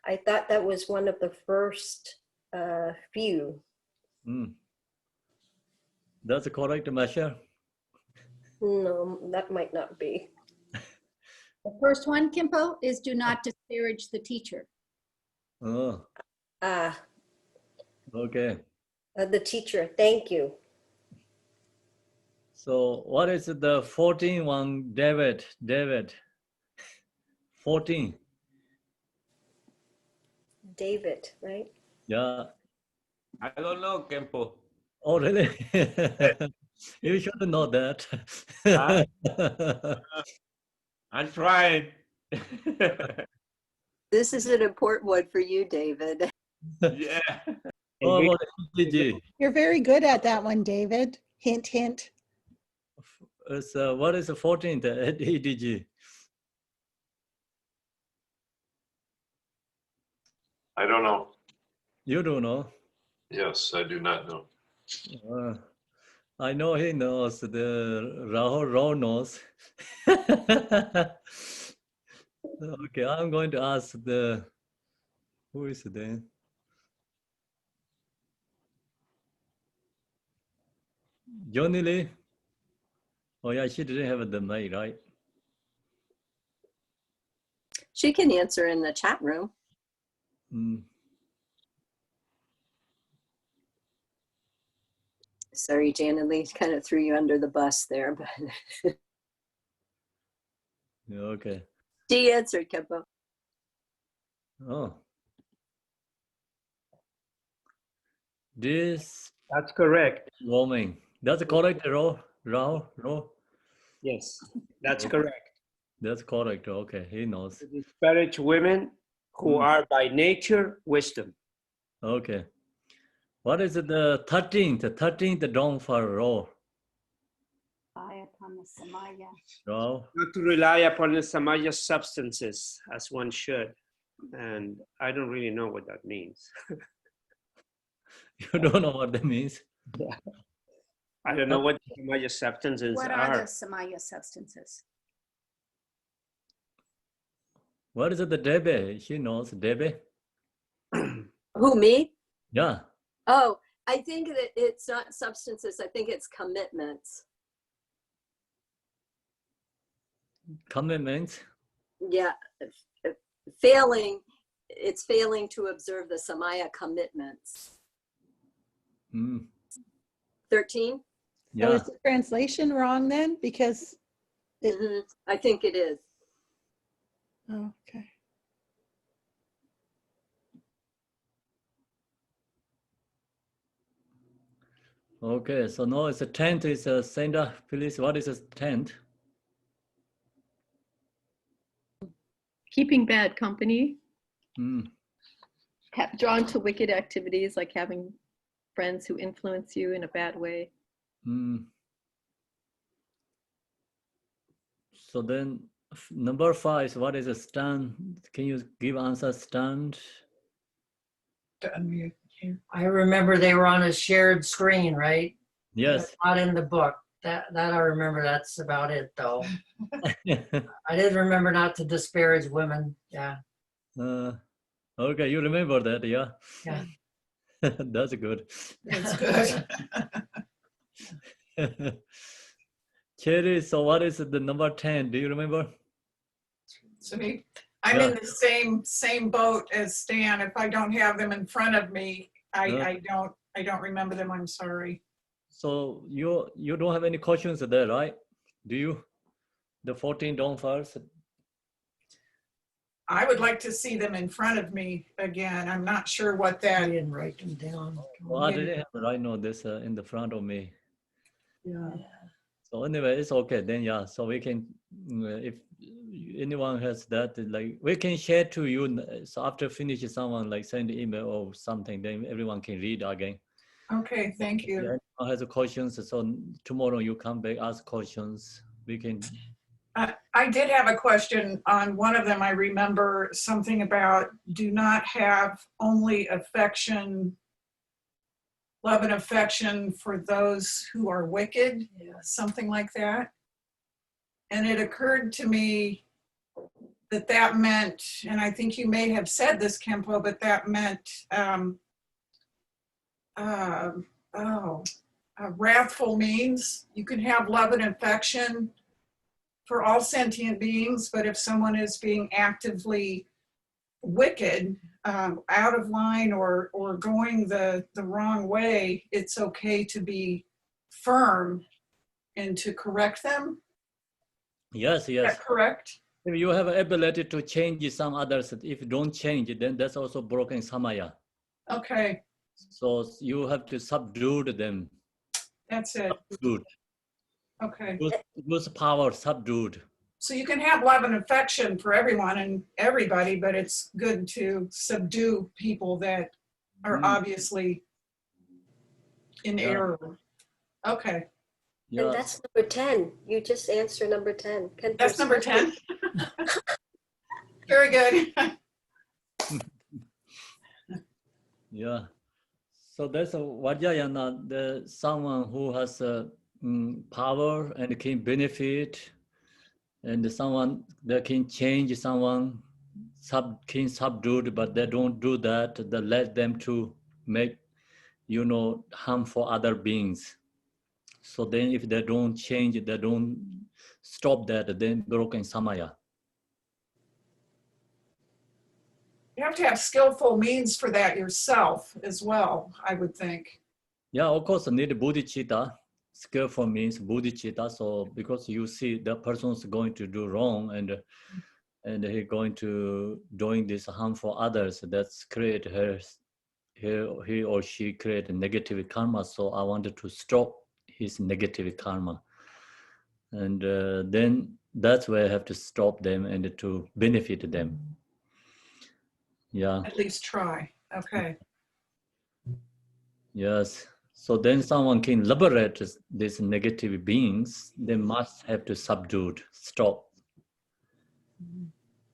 I thought that was one of the first few. That's the correct measure. No, that might not be. The first one, Kimpo, is do not disparage the teacher. Oh, Ah, okay. the teacher, thank you. So what is the 14 one, David? 14. David, right? Yeah. I don't know, Kempo. Oh, really? You should know that. I'm trying. This is an important one for you, David. Yeah. Oh, about EDG. You're very good at that one, David. Hint, hint. What is the 14th at EDG? I don't know. You don't know? Yes, I do not know. I know he knows. The Rahul knows. Okay, I'm going to ask who is there? Johnny Lee? Oh yeah, she didn't have the mic, right? She can answer in the chat room. Sorry, Janet Lee, kind of threw you under the bus there, but Yeah, okay. she answered, Kempo. Oh. This That's correct. warming. That's correct, Rahul? Yes, that's Okay. correct. That's correct. Okay, he knows. To disparage women who are by nature wisdom. Okay. What is the 13th? The 13th dawn for Raw. Rely upon the samaya. Raw. Not to rely upon the samaya substances as one should. And I don't really know what that means. You don't know what that means? I don't know what samaya substances What are the samaya substances? What is it, the Debbie? She knows, Debbie? Who, me? Yeah. Oh, I think that it's not substances. I think it's commitments. Commitments? Yeah, it's failing to observe the samaya commitments. 13? Yeah. So is the translation wrong then? Because I think it is. oh, okay. Okay, so now it's a tent. Is a Sandra, please. What is a tent? Keeping bad company. Drawn to wicked activities like having friends who influence you in a bad way. So then number 5, what is a stand? Can you give answer stand? I remember they were on a shared screen, right? Yes. Not in the book. That I remember. That's about it, though. I did remember not to disparage women. Yeah. Okay, you remember that, yeah? Yeah. That's good. That's good. Cherry, so what is the number 10? Do you remember? So I'm in the same boat as Stan. If I don't have them in front of me, I don't remember them. I'm sorry. So you don't have any questions there, right? Do you? The 14 dawn first? I would like to see them in front of me again. I'm not sure what that. I didn't write them down. Well, I didn't have it. I know this in the front of me. Yeah. So anyway, it's okay then, yeah. So we can, if anyone has that, like we can share to you. So after finish, someone like send an email or something, then everyone can read again. Okay, thank you. Yeah, anyone has questions, so tomorrow you come back, ask questions. We can. I did have a question on one of them. I remember something about do not have only affection, love and affection for those who are wicked, something like that. And it occurred to me that meant, and I think you may have said this, Kempo, but that meant wrathful means. You can have love and affection for all sentient beings, but if someone is being actively wicked, out of line or going the wrong way, it's okay to be firm and to correct them. Yes, Is yes. that correct? If you have ability to change some others, if you don't change, then that's also broken samaya. Okay, So you have to subdue them. that's it. Subdued. Okay. Use power, subdued. So you can have love and affection for everyone and everybody, but it's good to subdue people that are obviously in error. Okay, Yeah. And that's number 10. You just answer number 10. that's number 10. Very good. Yeah. So that's a Vajrayana, the someone who has power and can benefit, and someone that can change someone, can subdue, but they don't do that. They let them to make, harm for other beings. So then if they don't change, they don't stop that, then broken samaya. You have to have skillful means for that yourself as well, I would think. Yeah, of course, need bodhicitta. Skillful means bodhicitta. So because you see the person's going to do wrong and he going to doing this harm for others, that's create he or she create a negative karma. So I wanted to stop his negative karma. And then that's where I have to stop them and to benefit them. Yeah. At least try. Okay. Yes. So then someone can liberate these negative beings. They must have to subdue, stop.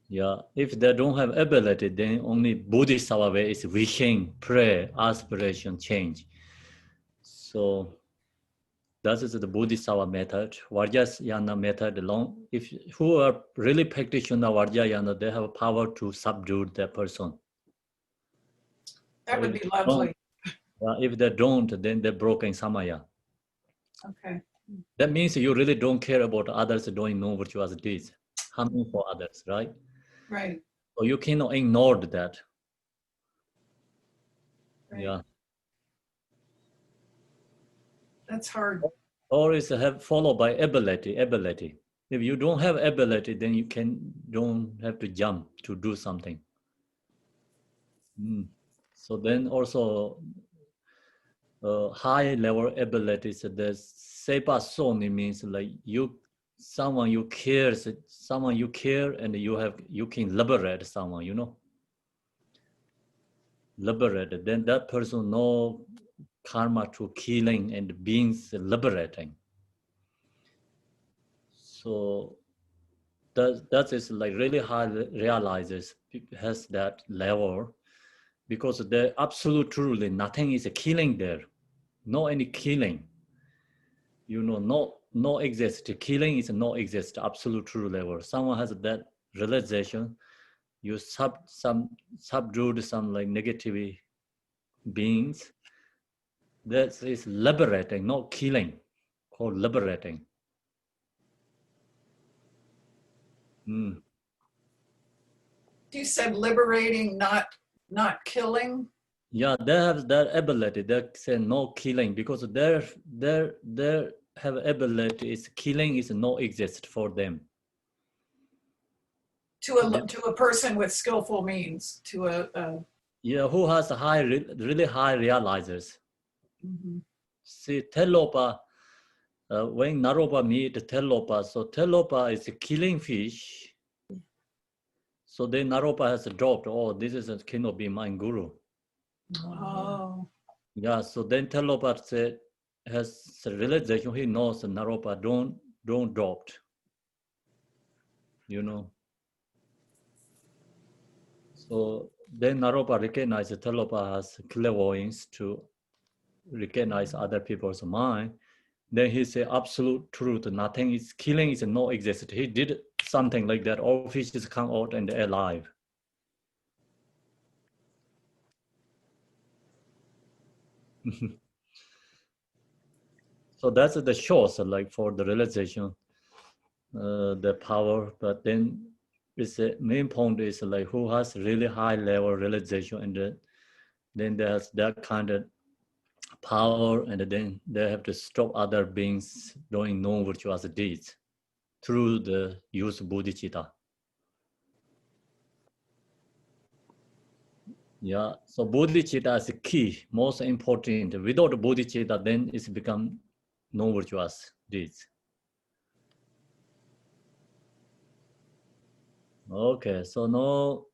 Yeah. If they don't have ability, then only Bodhisattva way is wishing, prayer, aspiration, change. So that is the Bodhisattva method. Vajrayana method alone. If who are really practitioner Vajrayana, they have power to subdue that person. That would be lovely. If they don't, then they're broken samaya. Okay. That means you really don't care about others doing no virtuous deeds, harming for others, right? Right. So you cannot ignore that. Right. Yeah. That's hard. Or is have followed by ability. If you don't have ability, then you don't have to jump to do something. So then also high level abilities, the sepa soni means like someone you care and you can liberate someone, liberate, then that person no karma to killing and beings liberating. So that is like really high realizes has that level, because the absolute truly nothing is a killing there, no any killing, no exist. Killing is no exist, absolute true level. Someone has that realization, you subdued some like negative beings, that is liberating, not killing, called liberating. You said liberating, not killing. Yeah, they have that ability. They say no killing because their have ability is killing is no exist for them. To a person with skillful means, to a yeah, who has a really high realizers. Mm-hmm. See, Telopa, when Naropa meet Telopa, so Telopa is a killing fish. So then Naropa has dropped, oh, this cannot be my guru. Oh. Yeah, so then Telopa has a realization, he knows Naropa don't drop. So then Naropa recognizes Telopa has clairvoyance to recognize other people's mind. Then he say absolute truth, nothing is killing is no exist. He did something like that. All fishes come out and they're alive. So that's the source, like for the realization, the power. But then it's the main point is like who has really high level realization, and then there's that kind of power, and then they have to stop other beings doing non-virtuous deeds through the use of bodhicitta. Yeah, so bodhicitta is the key, most important. Without bodhicitta, then it's become non-virtuous deeds. Okay, so now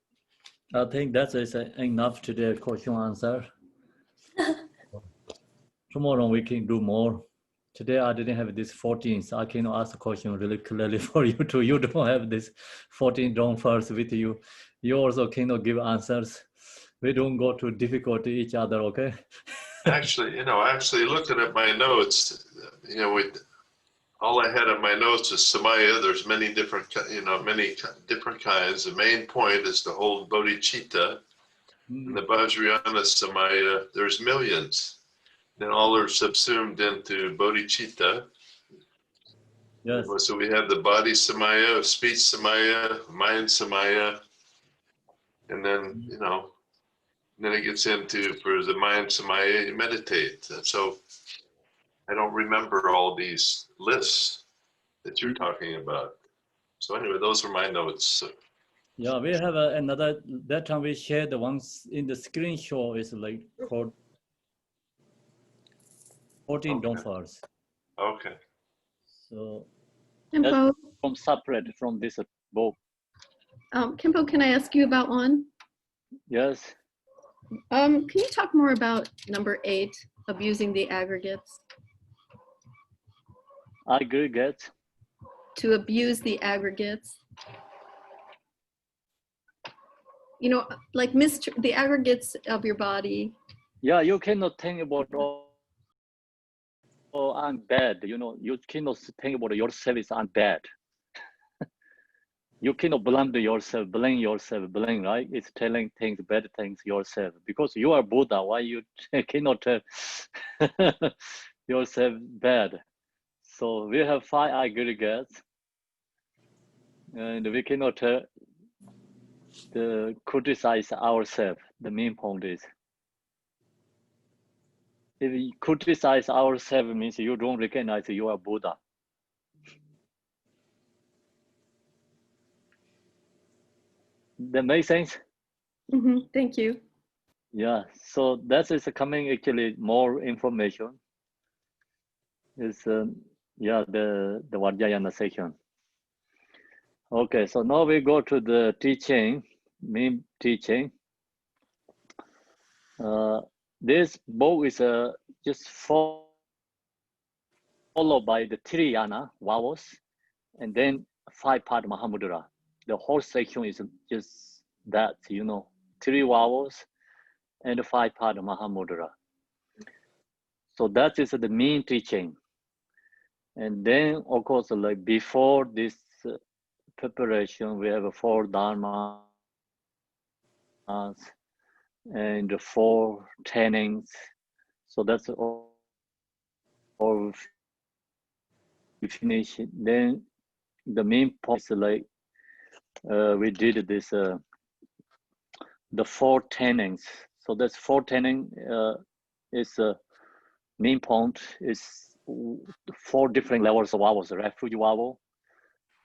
I think that is enough today question answer. Tomorrow we can do more. Today I didn't have this 14, so I cannot ask a question really clearly for you too. You don't have this 14 down first with you. You also cannot give answers. We don't go to difficult to each other, okay? Actually, looking at my notes, all I had on my notes is Samaya. There's many different kinds. The main point is to hold bodhicitta. In the Vajrayana Samaya, there's millions. And all are subsumed into bodhicitta. Yes. So we have the body Samaya, speech Samaya, mind Samaya, and then, then it gets into, for the mind Samaya, you meditate. So I don't remember all these lists that you're talking about. So anyway, those are my notes. Yeah, we have another, that time we shared the ones in the screenshot is like called 14 Okay. don'ts. Okay. So Kimpo, from separate from this book. Kimpo, can I ask you about one? Yes. Can you talk more about number 8, abusing the aggregates? Aggregate. To abuse the aggregates. Like the aggregates of your body. Yeah, you cannot think about I'm bad. You cannot think about yourself as I'm bad. You cannot blame yourself, right? It's telling things, bad things yourself. Because you are Buddha, why you cannot tell yourself bad? So we have 5 aggregates, and we cannot criticize ourselves. The main point is, if we criticize ourselves, means you don't recognize you are Buddha. That makes sense? Mm-hmm. Thank you. Yeah, so that is coming actually more information. Is the Vajrayana section. Okay, so now we go to the teaching, main teaching. This book is just followed by the 3 yana vowels, and then 5-part Mahamudra. The whole section is just that, 3 vowels and 5-part Mahamudra. So that is the main teaching. And then, of course, like before this preparation, we have 4 dharmas and 4 trainings. So that's all we finish. Then the main point is like we did this the 4 trainings. So that's 4 training is main point is 4 different levels of vowels: refuge vowel,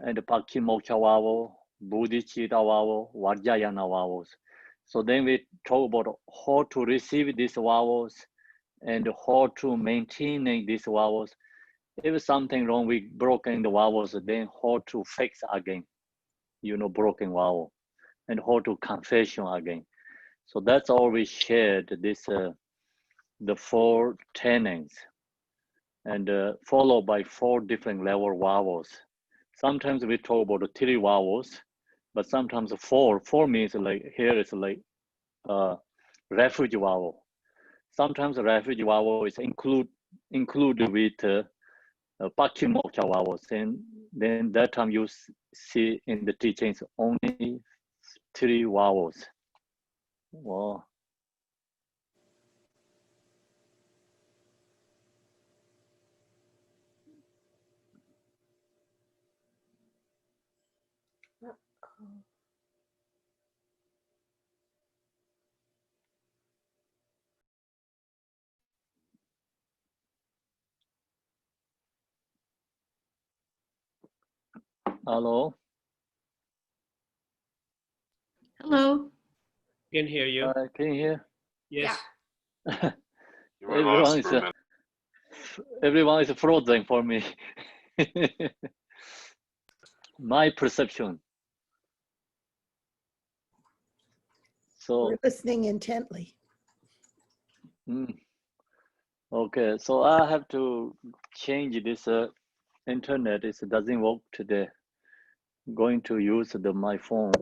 and Pakimoksha vowel, Bodhicitta vowel, Vajrayana vowels. So then we talk about how to receive these vowels and how to maintain these vowels. If something wrong with broken the vowels, then how to fix again, broken vowel, and how to confession again. So that's all we shared, this the 4 trainings, and followed by 4 different level vowels. Sometimes we talk about the 3 vowels, but sometimes 4. 4 means like here is like refuge vowel. Sometimes refuge vowel is included with Pakimocha vowels, and then that time you see in the teachings only 3 vowels. Wow. Hello. Hello. Can hear you. Can you hear? Yes. You were lost for a minute. Everyone is frozen for me. My perception. So We're listening intently. okay, so I have to change this internet. It doesn't work today. I'm going to use my phone.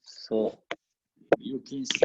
So you can see.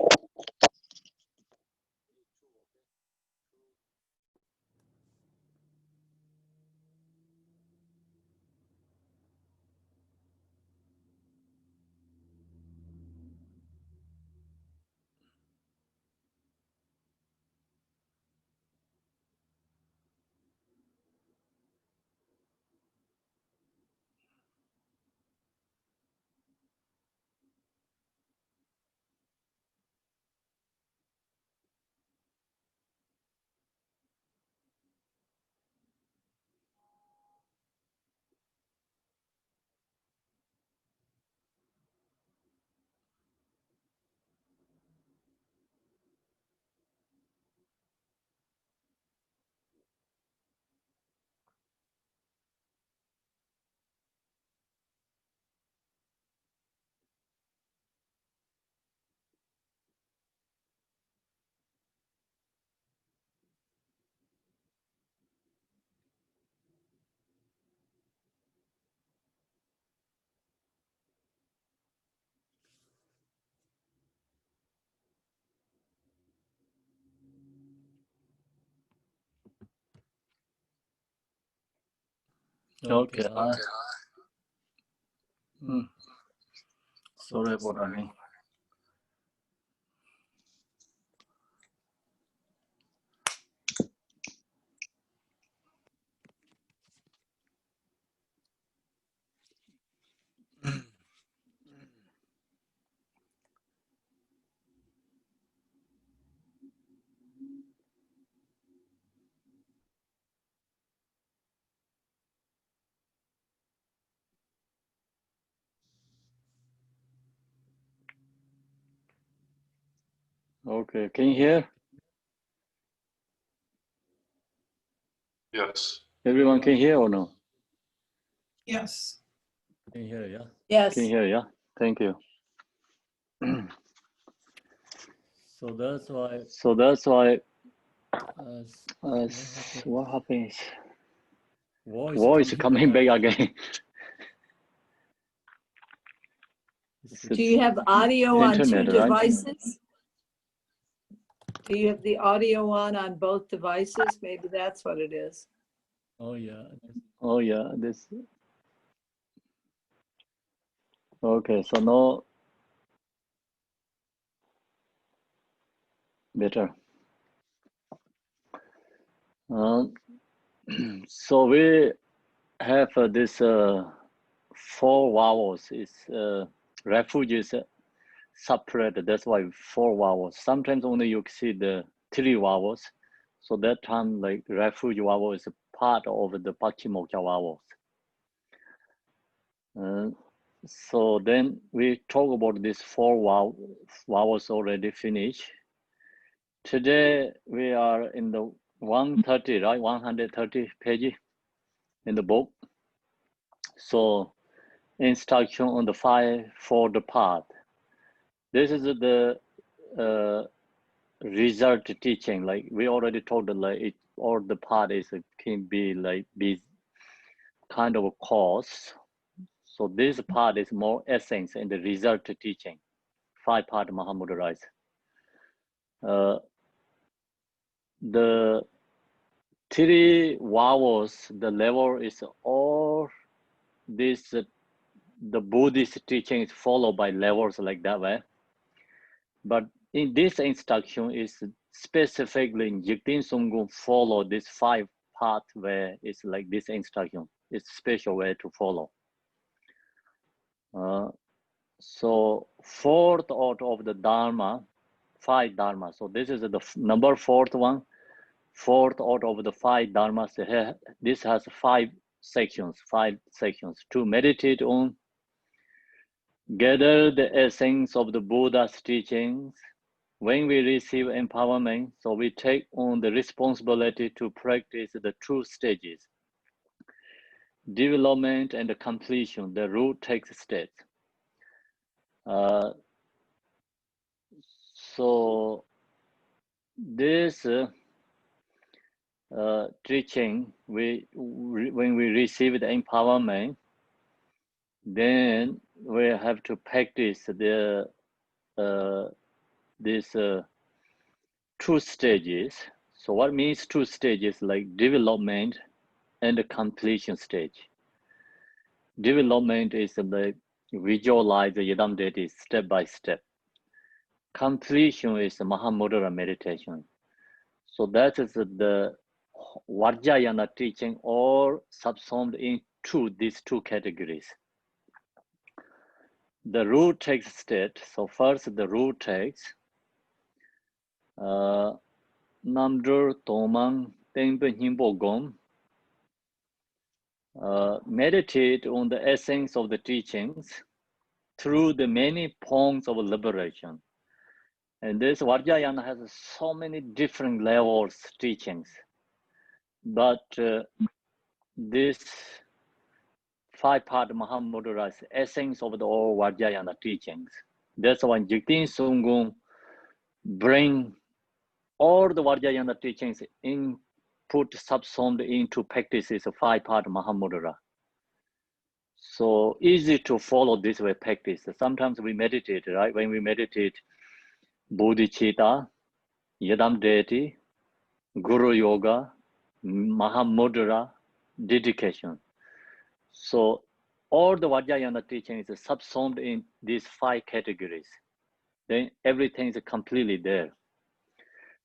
Okay. Sorry about that. Okay, can you hear? Yes. Everyone can hear or no? Yes. Can you hear, yeah? Yes. Can you hear, yeah? Thank you. So that's why what happens? Voice coming back again. Do you have audio on 2 Internet, right? devices? Do you have the audio on both devices? Maybe that's what it is. Oh yeah, this. Okay, so now better. So we have this 4 vowels. It's refugees separate. That's why 4 vowels. Sometimes only you see the 3 vowels. So that time, like refuge vowel is a part of the Pachimocha vowels. So then we talk about these 4 vowels already finished. Today we are in the 130, right? 130 pages in the book. So instruction on the 5 for the part. This is the result teaching. Like we already told, like it, or the part is can be like be kind of a course. So this part is more essence in the result teaching. 5 part Mahamudrais. The three vowels, the level is all this, the Buddhist teaching is followed by levels like that way. But in this instruction is specifically in Jigten Sunggung follow this 5 part where it's like this instruction. It's special way to follow. So 4th out of the Dharma, 5 Dharma. So this is the number 4th one. 4th out of the 5 Dharmas. This has 5 sections. To meditate on, gather the essence of the Buddha's teachings. When we receive empowerment, so we take on the responsibility to practice the 2 stages. Development and the completion, the root takes state. So this teaching, when we receive the empowerment, then we have to practice the this 2 stages. So what means 2 stages? Like development and the completion stage. Development is like visualize the Yidam deity step by step. Completion is the Mahamudra meditation. So that is the Vajrayana teaching, all subsumed into these 2 categories. The root takes state. So first the root takes Namdur Tomang Tenpe Himbo Gom. Meditate on the essence of the teachings through the many points of liberation. And this Vajrayana has so many different levels teachings. But this 5-part Mahamudra is essence of the all Vajrayana teachings. That's why Jigten Sunggung bring all the Vajrayana teachings subsumed into practices of 5-part Mahamudra. So easy to follow this way practice. Sometimes we meditate, right? When we meditate, Bodhicitta, Yidam deity, Guru Yoga, Mahamudra, dedication. So all the Vajrayana teaching is subsumed in these 5 categories. Then everything is completely there.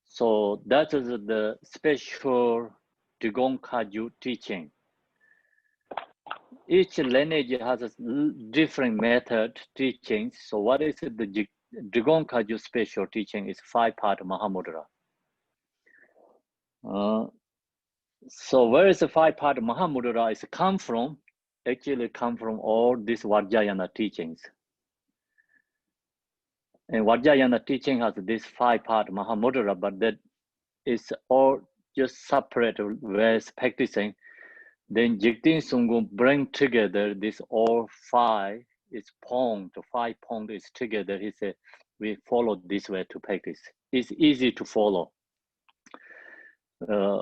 So that is the special Dugong Kagyu teaching. Each lineage has a different method teachings. So what is the Dugong Kagyu special teaching is 5-part Mahamudra. So where is the 5-part Mahamudra is come from? Actually come from all these Vajrayana teachings. And Vajrayana teaching has this 5-part Mahamudra, but that is all just separate ways practicing. Then Jigten Sunggung bring together this all 5, its point, 5 points is together. He said, we follow this way to practice. It's easy to follow.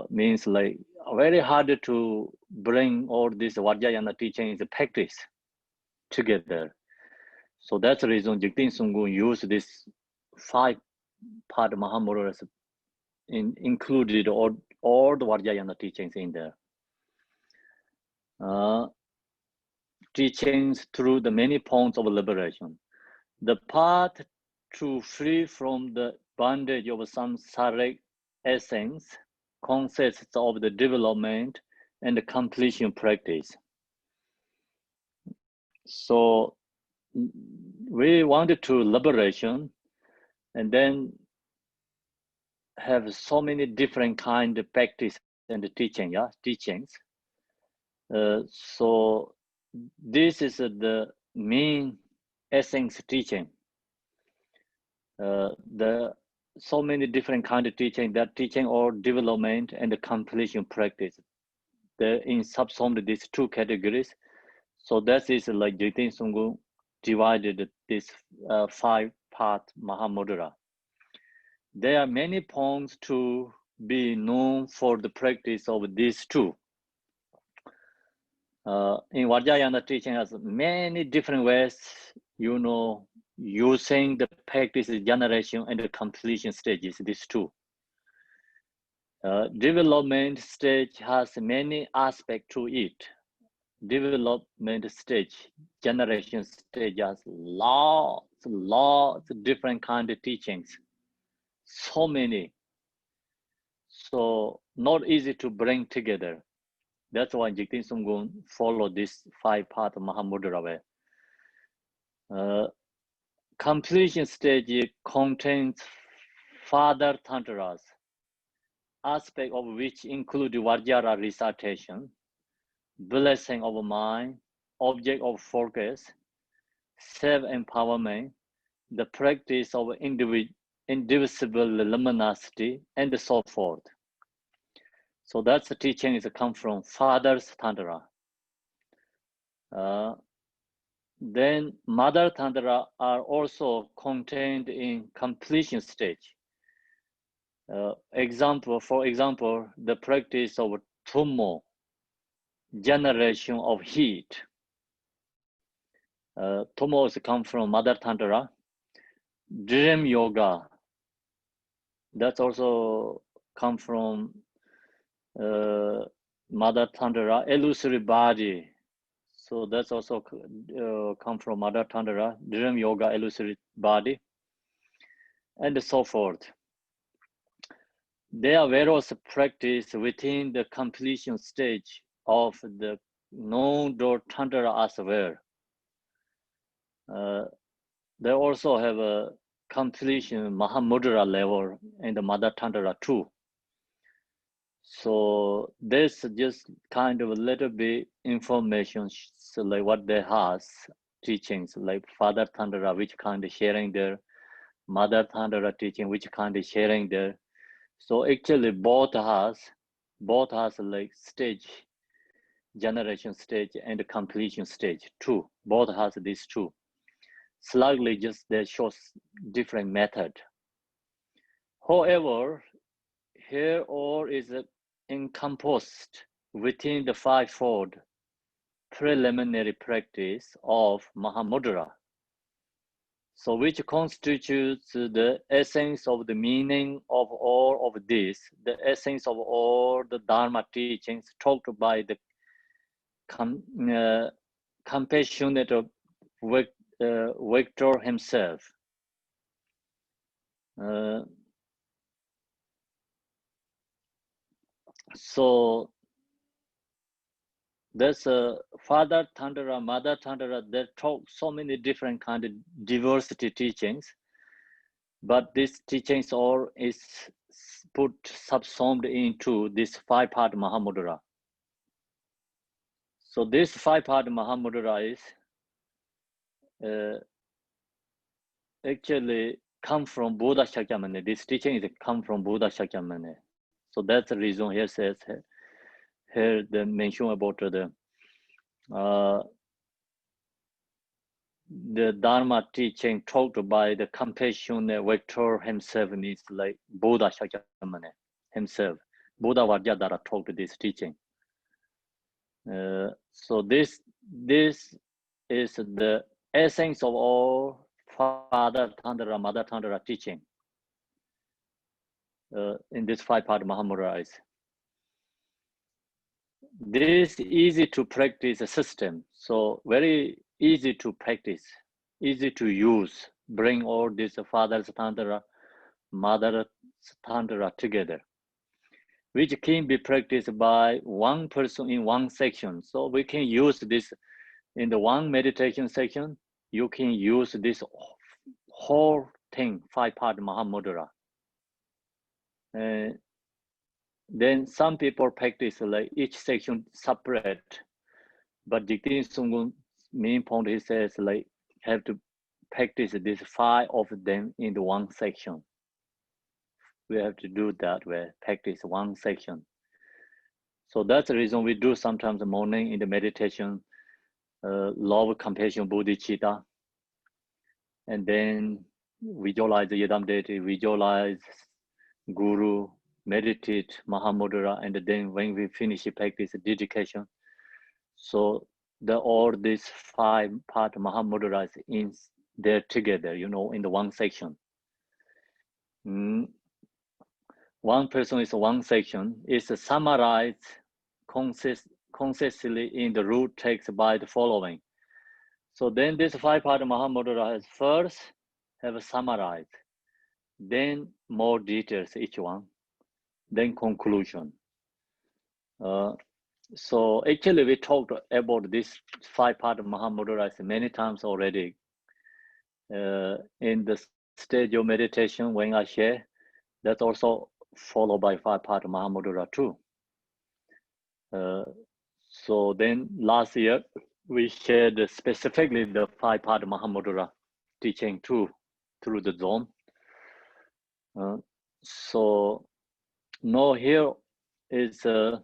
Means like very hard to bring all this Vajrayana teaching into practice together. So that's the reason Jigten Sunggung used this 5-part Mahamudra included all the Vajrayana teachings in there. Teachings through the many points of liberation. The path to free from the bondage of samsaric essence consists of the development and the completion practice. So we wanted to liberation and then have so many different kind of practice and teaching, teachings. So this is the main essence teaching. The so many different kind of teaching, that teaching or development and the completion practice. They're in subsumed these 2 categories. So that is like Jigten Sunggung divided this 5-part Mahamudra. There are many points to be known for the practice of these 2. In Vajrayana teaching has many different ways, using the practice generation and the completion stages, these 2. Development stage has many aspects to it. Development stage, generation stage has lots of different kind of teachings. So many. So not easy to bring together. That's why Jigten Sumgun follow this 5-part Mahamudra way. Completion stage contains further tantras, aspect of which include Vajra recitation, blessing of mind, object of focus, self-empowerment, the practice of indivisible luminosity, and so forth. So that's the teaching is come from Father's Tantra. Then Mother Tantra are also contained in completion stage. For example, the practice of Tummo, generation of heat. Tummo come from Mother Tantra. Dream yoga, that's also come from Mother Tantra. Illusory body, so that's also come from Mother Tantra. Dream yoga, illusory body, and so forth. There are various practice within the completion stage of the non-door Tantra as well. They also have a completion Mahamudra level in the Mother Tantra too. So this just kind of a little bit information, so like what they has teachings, like Father Tantra, which kind of sharing their Mother Tantra teaching, which kind of sharing their. So actually both has like stage, generation stage and completion stage too. Both has these two. Slightly just they shows different method. However, here all is encompassed within the 5-fold preliminary practice of Mahamudra. So which constitutes the essence of the meaning of all of this, the essence of all the Dharma teachings talked by the compassionate Victor himself. So there's a Father Tantra, Mother Tantra that talk so many different kind of diversity teachings, but these teachings all is put subsumed into this 5-part Mahamudra. So this 5-part Mahamudra is actually come from Buddha Shakyamuni. This teaching is come from Buddha Shakyamuni. So that's the reason here says here the mention about the Dharma teaching talked by the compassionate Victor himself is like Buddha Shakyamuni himself. Buddha Vajradhara taught this teaching. So this is the essence of all Father Tantra, Mother Tantra teaching in this 5-part Mahamudra. This easy to practice a system, so very easy to practice, easy to use, bring all this Father's Tantra, Mother Tantra together, which can be practiced by one person in one section. So we can use this in the one meditation section. You can use this whole thing, 5-part Mahamudra. Then some people practice like each section separate, but Jigten Sumgun's main point, he says like have to practice this 5 of them in the one section. We have to do that way, practice one section. So that's the reason we do sometimes the morning in the meditation, love, compassion, bodhicitta, and then visualize the Yidam deity, visualize Guru, meditate Mahamudra, and then when we finish the practice dedication. So all these 5-part Mahamudras in there together, in the one section. one person is one section, is summarized concisely in the root text by the following. So then this five-part Mahamudra has first have a summarized, then more details each one, then conclusion. So actually we talked about this five-part Mahamudra many times already. In the stage of meditation when I share, that's also followed by five-part Mahamudra too. So then last year, we shared specifically the five-part Mahamudra teaching too, through the zone. So now here is a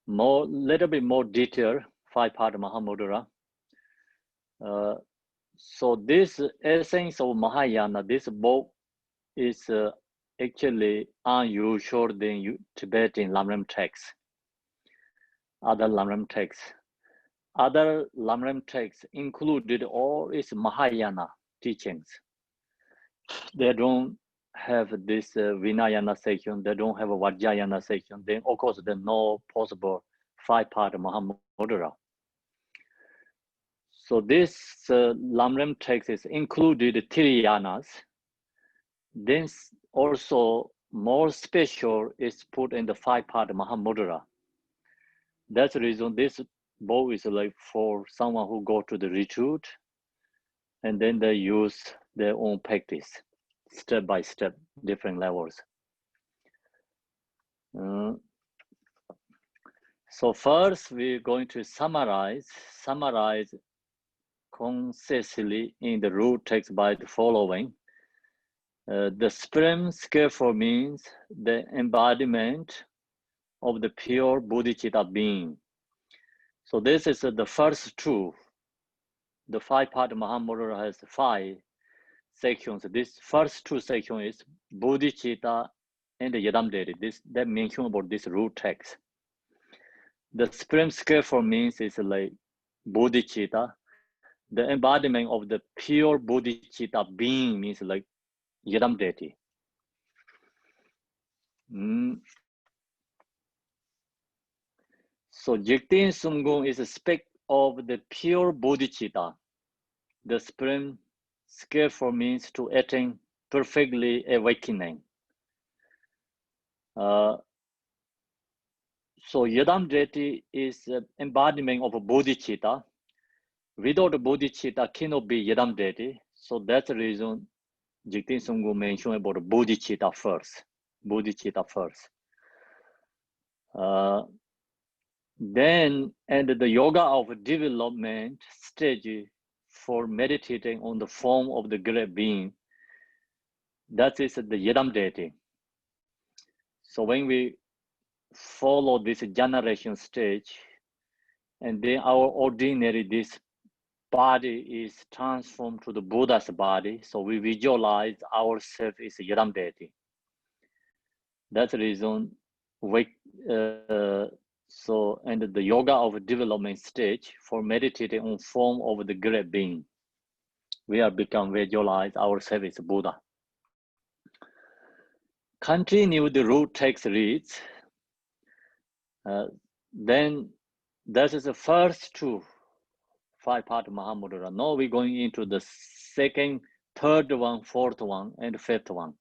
little bit more detailed five-part Mahamudra. So this essence of Mahayana, this book is actually unusual than Tibetan Lamrim texts. Other Lamrim texts. Other Lamrim texts included all its Mahayana teachings. They don't have this Vinayana section. They don't have a Vajrayana section. Then, of course, there's no possible five-part Mahamudra. So this Lamrim text is included Tiriyanas. Then also more special is put in the five-part Mahamudra. That's the reason this book is like for someone who go to the retreat, and then they use their own practice, step by step, different levels. So first, we're going to summarize concisely in the root text by the following. The supreme skillful means the embodiment of the pure bodhicitta being. So this is the first two. The five-part Mahamudra has 5 sections. This first 2 sections is bodhicitta and the Yadam-Deity. That mention about this root text. The supreme skillful means is like bodhicitta. The embodiment of the pure bodhicitta being means like Yadam-Deity. So Jigten Sumgung is a speck of the pure bodhicitta. The supreme skillful means to attain perfectly awakening. So Yadam-Deity is the embodiment of a bodhicitta. Without a bodhicitta cannot be Yadam-Deity. So that's the reason Jigten Sumgung mentioned about bodhicitta first. Bodhicitta first. Then, and the yoga of development stage for meditating on the form of the great being, that is the Yadam-Deity. So when we follow this generation stage, and then our ordinary, this body is transformed to the Buddha's body, so we visualize ourselves as a Yadam-Deity. That's the reason and the yoga of development stage for meditating on form of the great being. We are become visualize ourselves as Buddha. Continue the root text reads. Then that is the first 2 5-part Mahamudra. Now we're going into the second, third one, fourth one, and fifth one.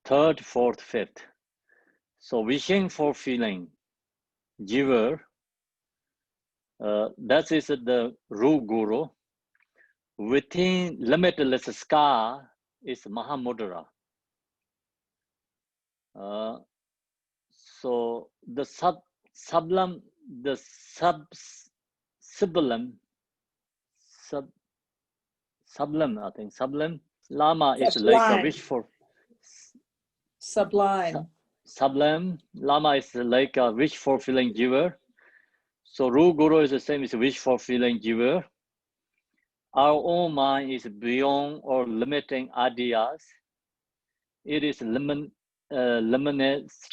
Third, fourth, fifth. So wishing for feeling, giver, that is the root guru. Within limitless scar is Mahamudra. So the sublime, I think sublime Lama is like a wish for Sublime. Sublime Lama is like a wish fulfilling giver. So root guru is the same as wish fulfilling giver. Our own mind is beyond or limiting ideas. It is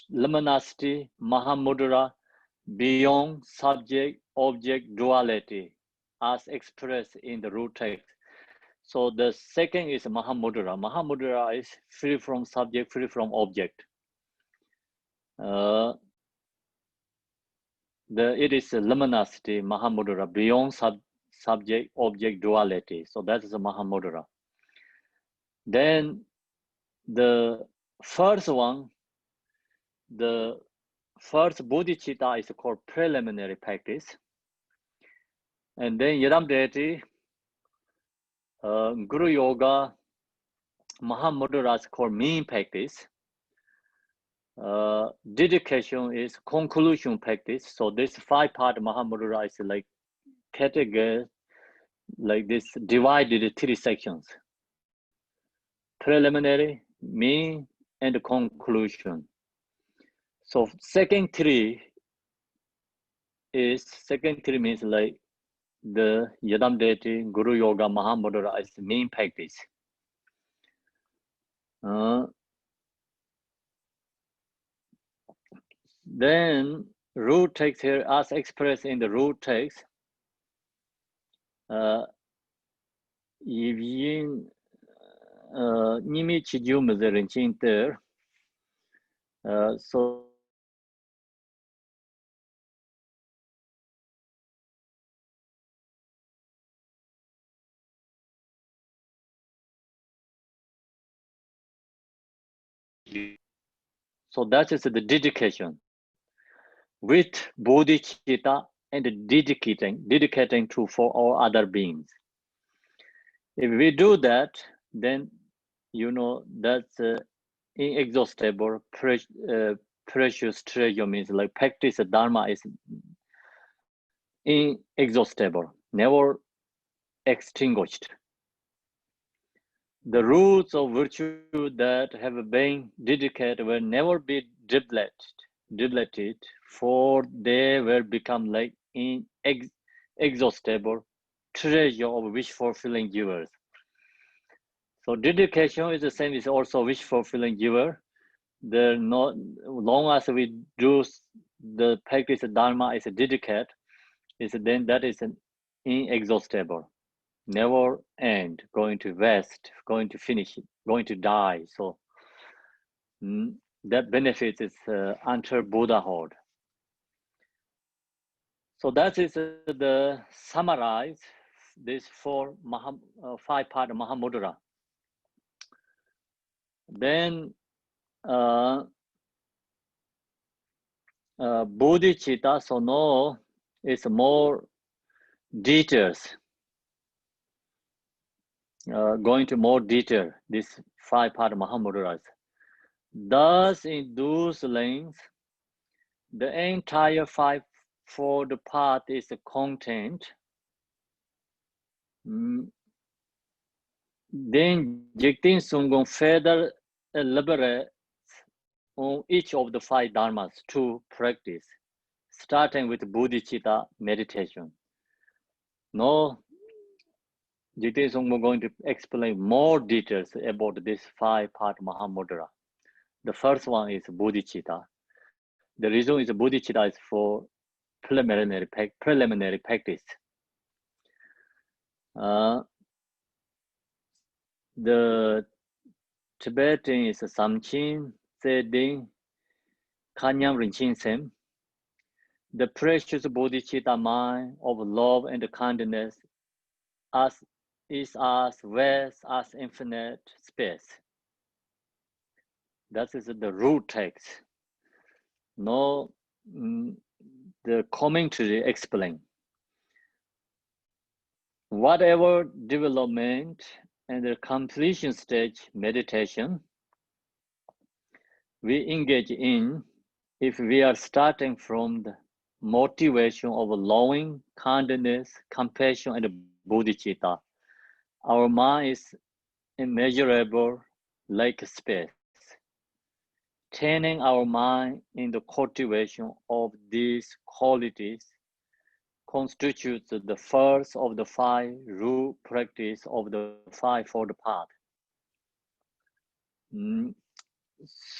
luminosity, Mahamudra, beyond subject-object duality, as expressed in the root text. So the second is Mahamudra. Mahamudra is free from subject, free from object. It is a luminosity, Mahamudra, beyond subject-object duality. So that is a Mahamudra. Then the first one, the first bodhicitta is called preliminary practice. And then Yadam deity, Guru Yoga, Mahamudra is called mean practice. Dedication is conclusion practice. So this 5-part Mahamudra is like category, like this divided 3 sections. Preliminary, mean, and conclusion. So second three means like the Yadam deity, Guru Yoga, Mahamudra is mean practice. Then root text here, as expressed in the root text, Yivyin Nimi Chijum Zerinching so that is the dedication with bodhicitta and dedicating to for all other beings. If we do that, then you know that's inexhaustible, precious treasure. Means like practice dharma is inexhaustible, never extinguished. The roots of virtue that have been dedicated will never be depleted, for they will become like inexhaustible treasure of wish-fulfilling givers. So dedication is the same as also wish-fulfilling giver. There not long as we do the practice of dharma is dedicated, then that is an inexhaustible, never end, going to rest, going to finish, going to die. So that benefit is until Buddhahood. So that is the summarize this 5-part Mahamudra. Then bodhicitta, so no, it's more details. Going to more detail, this 5-part Mahamudras. Thus, in those lanes, the entire 5-fold path is contained. Then Jigten Sungong further elaborates on each of the 5 dharmas to practice, starting with bodhicitta meditation. No, Jigten Sungong going to explain more details about this 5-part Mahamudra. The first one is bodhicitta. The reason is bodhicitta is for preliminary practice. The Tibetan is Samchin, Seding, Kanyam Rinchen Sem. The precious bodhicitta mind of love and kindness is as vast as infinite space. That is the root text. No, the commentary explain. Whatever development and the completion stage meditation we engage in, if we are starting from the motivation of loving, kindness, compassion, and bodhicitta, our mind is immeasurable like space. Training our mind in the cultivation of these qualities constitutes the first of the 5 root practice of the 5-fold path.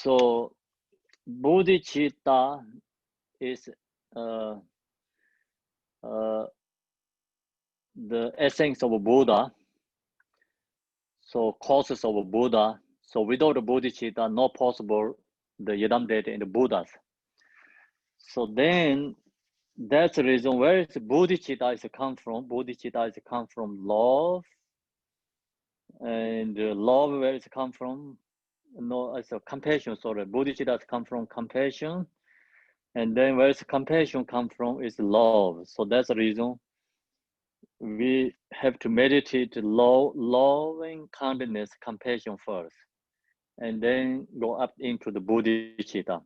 So bodhicitta is the essence of Buddha. So causes of Buddha. So without the bodhicitta, not possible the Yadam deity and the Buddhas. So then that's the reason where is bodhicitta is come from. Bodhicitta is come from love, and love where is come from? No, it's a compassion. Sorry, bodhicitta come from compassion, and then where is compassion come from is love. So that's the reason we have to meditate loving kindness, compassion first, and then go up into the bodhicitta.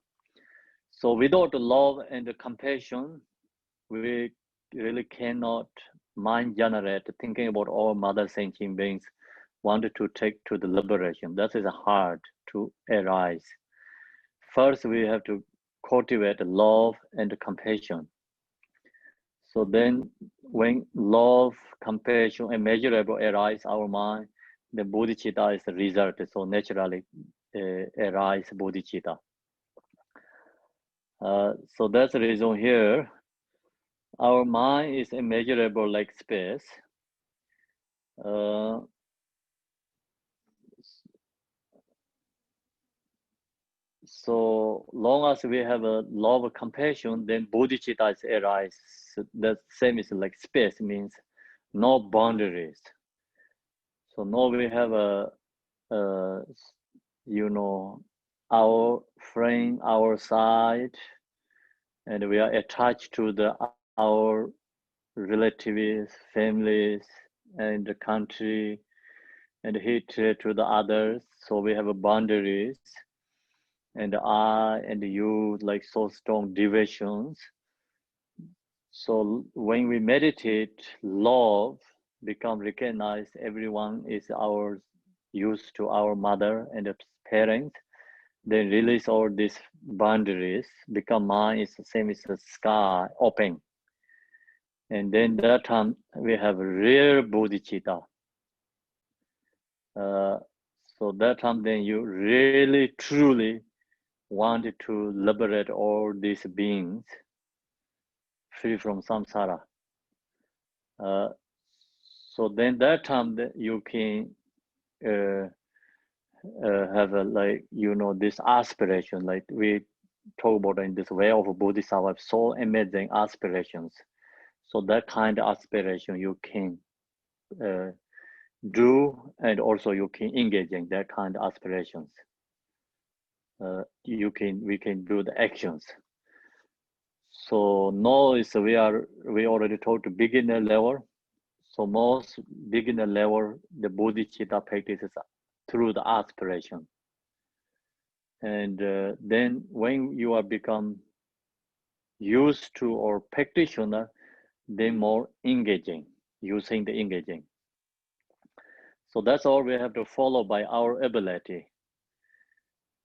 So without the love and the compassion, we really cannot mind generate thinking about all mother sentient beings wanted to take to the liberation. That is hard to arise. First, we have to cultivate love and compassion. So then when love, compassion, and measurable arise our mind, the bodhicitta is the result. So naturally arise bodhicitta. So that's the reason here. Our mind is immeasurable like space. So long as we have a love of compassion, then bodhicitta is arise. So the same is like space, means no boundaries. So now we have you know, our friend, our side, and we are attached to our relatives, families, and the country, and hatred to the others. So we have boundaries, and I and you like so strong divisions. So when we meditate, love become recognized. Everyone is used to our mother and the parents. Then release all these boundaries. Become mine is the same as the sky, open. And then that time we have real bodhicitta. So that time then you really truly wanted to liberate all these beings free from samsara. So then that time that you can have this aspiration, like we talk about in this way of Bodhisattva, so amazing aspirations. So that kind of aspiration you can do, and also you can engage in that kind of aspirations. We can do the actions. So now we already talked to beginner level. So most beginner level, the bodhicitta practices through the aspiration. And then when you are become used to or practitioner, then more engaging, using the engaging. So that's all we have to follow by our ability.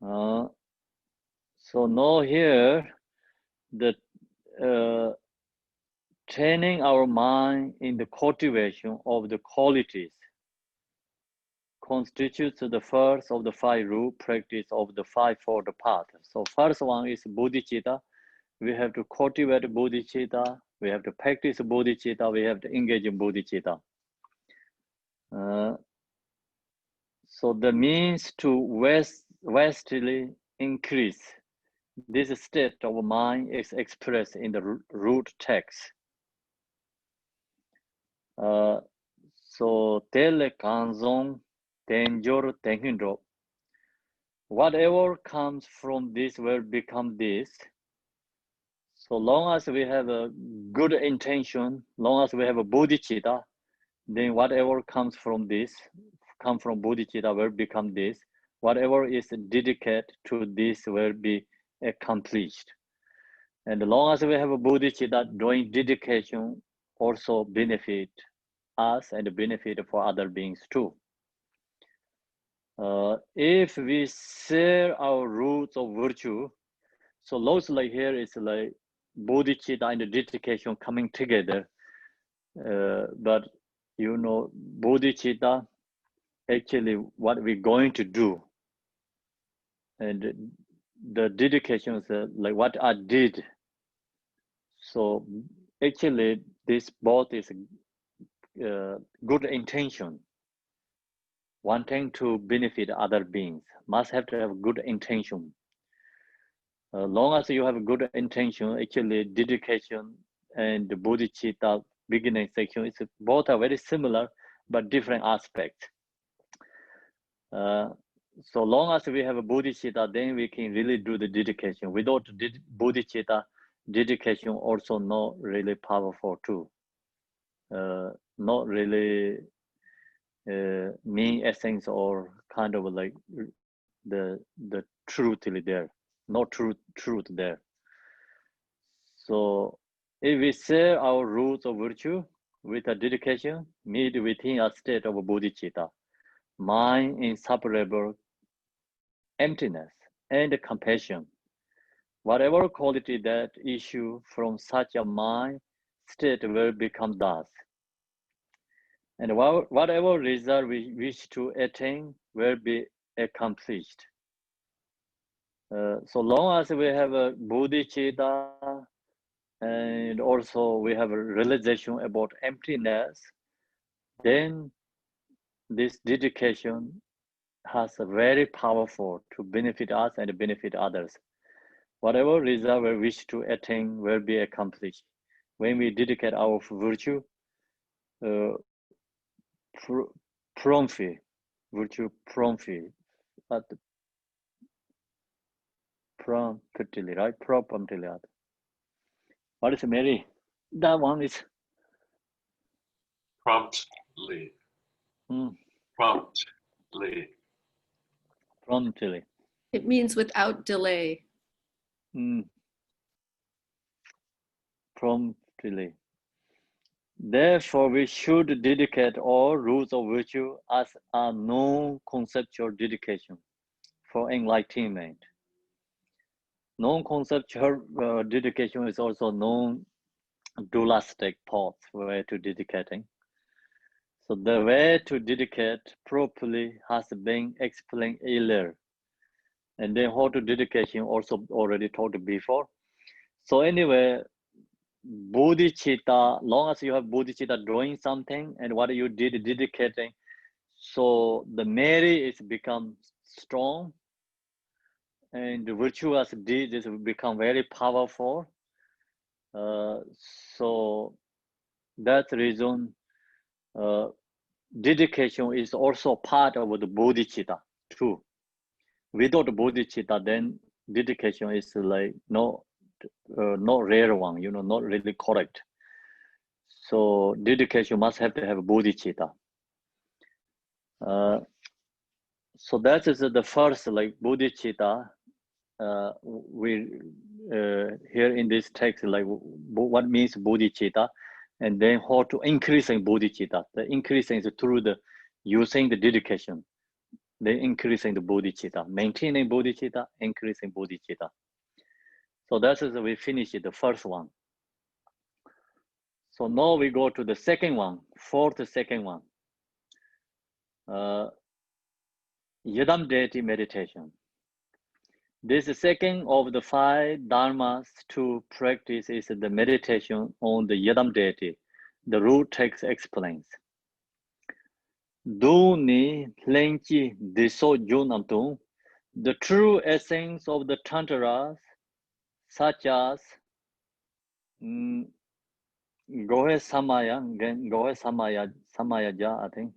So now here, the training our mind in the cultivation of the qualities constitutes the first of the 5 rule practice of the 5-fold path. So first one is bodhicitta. We have to cultivate bodhicitta. We have to practice bodhicitta. We have to engage in bodhicitta. So the means to vastly increase this state of mind is expressed in the root text. So tele kanzon tenjor tenhindro. Whatever comes from this will become this. So long as we have a good intention, long as we have a bodhicitta, then whatever comes from this, come from bodhicitta will become this. Whatever is dedicated to this will be accomplished. And as long as we have a bodhicitta, doing dedication also benefit us and benefit for other beings too. If we share our roots of virtue, so those like here is like bodhicitta and dedication coming together. But you know, bodhicitta, actually what we're going to do, and the dedication is like what I did. So actually this both is good intention, wanting to benefit other beings, must have to have good intention. Long as you have a good intention, actually dedication and the bodhicitta beginning section, both are very similar but different aspects. So long as we have a bodhicitta, then we can really do the dedication. Without bodhicitta, dedication also not really powerful too. Not really mean essence or kind of like the truth there, no truth there. So if we share our roots of virtue with a dedication, meet within a state of bodhicitta, mind inseparable emptiness and compassion, whatever quality that issue from such a mind state will become thus. And whatever result we wish to attain will be accomplished. So long as we have a bodhicitta and also we have a realization about emptiness, then this dedication has a very powerful to benefit us and benefit others. Whatever result we wish to attain will be accomplished. When we dedicate our virtue, promptly, virtue promptly, promptly, right? Promptly. What is Mary? That one is Promptly. Mm. Promptly. Promptly. It means without delay. Promptly. Therefore, we should dedicate all rules of virtue as a non-conceptual dedication for enlightenment. Non-conceptual dedication is also non-dualistic path way to dedicating. So the way to dedicate properly has been explained earlier. And then how to dedication also already talked before. So anyway, bodhicitta, long as you have bodhicitta doing something and what you did dedicating, so the merit is become strong and the virtuous deed is become very powerful. So that's the reason dedication is also part of the bodhicitta too. Without bodhicitta, then dedication is like not rare one, not really correct. So dedication must have to have bodhicitta. So that is the first like bodhicitta. We here in this text, like what means bodhicitta, and then how to increase in bodhicitta. The increasing is through the using the dedication. The increasing the bodhicitta, maintaining bodhicitta, increasing bodhicitta. So that is we finish the first one. So now we go to the second one, second one. Yidam deity meditation. This second of the 5 dharmas to practice is the meditation on the Yidam deity. The root text explains. Do ni lenchi diso junamtu, the true essence of the tantras, such as Gohe Samaya, I think.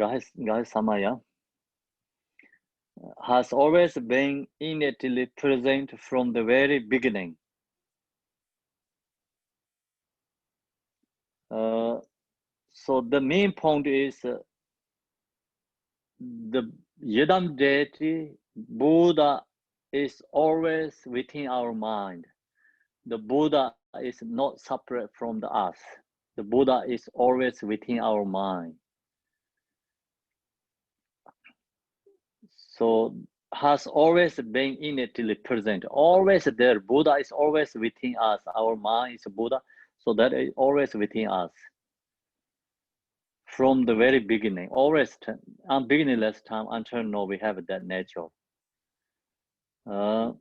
Gohe Samaya has always been innately present from the very beginning. So the main point is the Yidam deity, Buddha is always within our mind. The Buddha is not separate from us. The Buddha is always within our mind. So has always been innately present, always there. Buddha is always within us. Our mind is Buddha, so that is always within us. From the very beginning, always beginningless time until now, we have that nature. The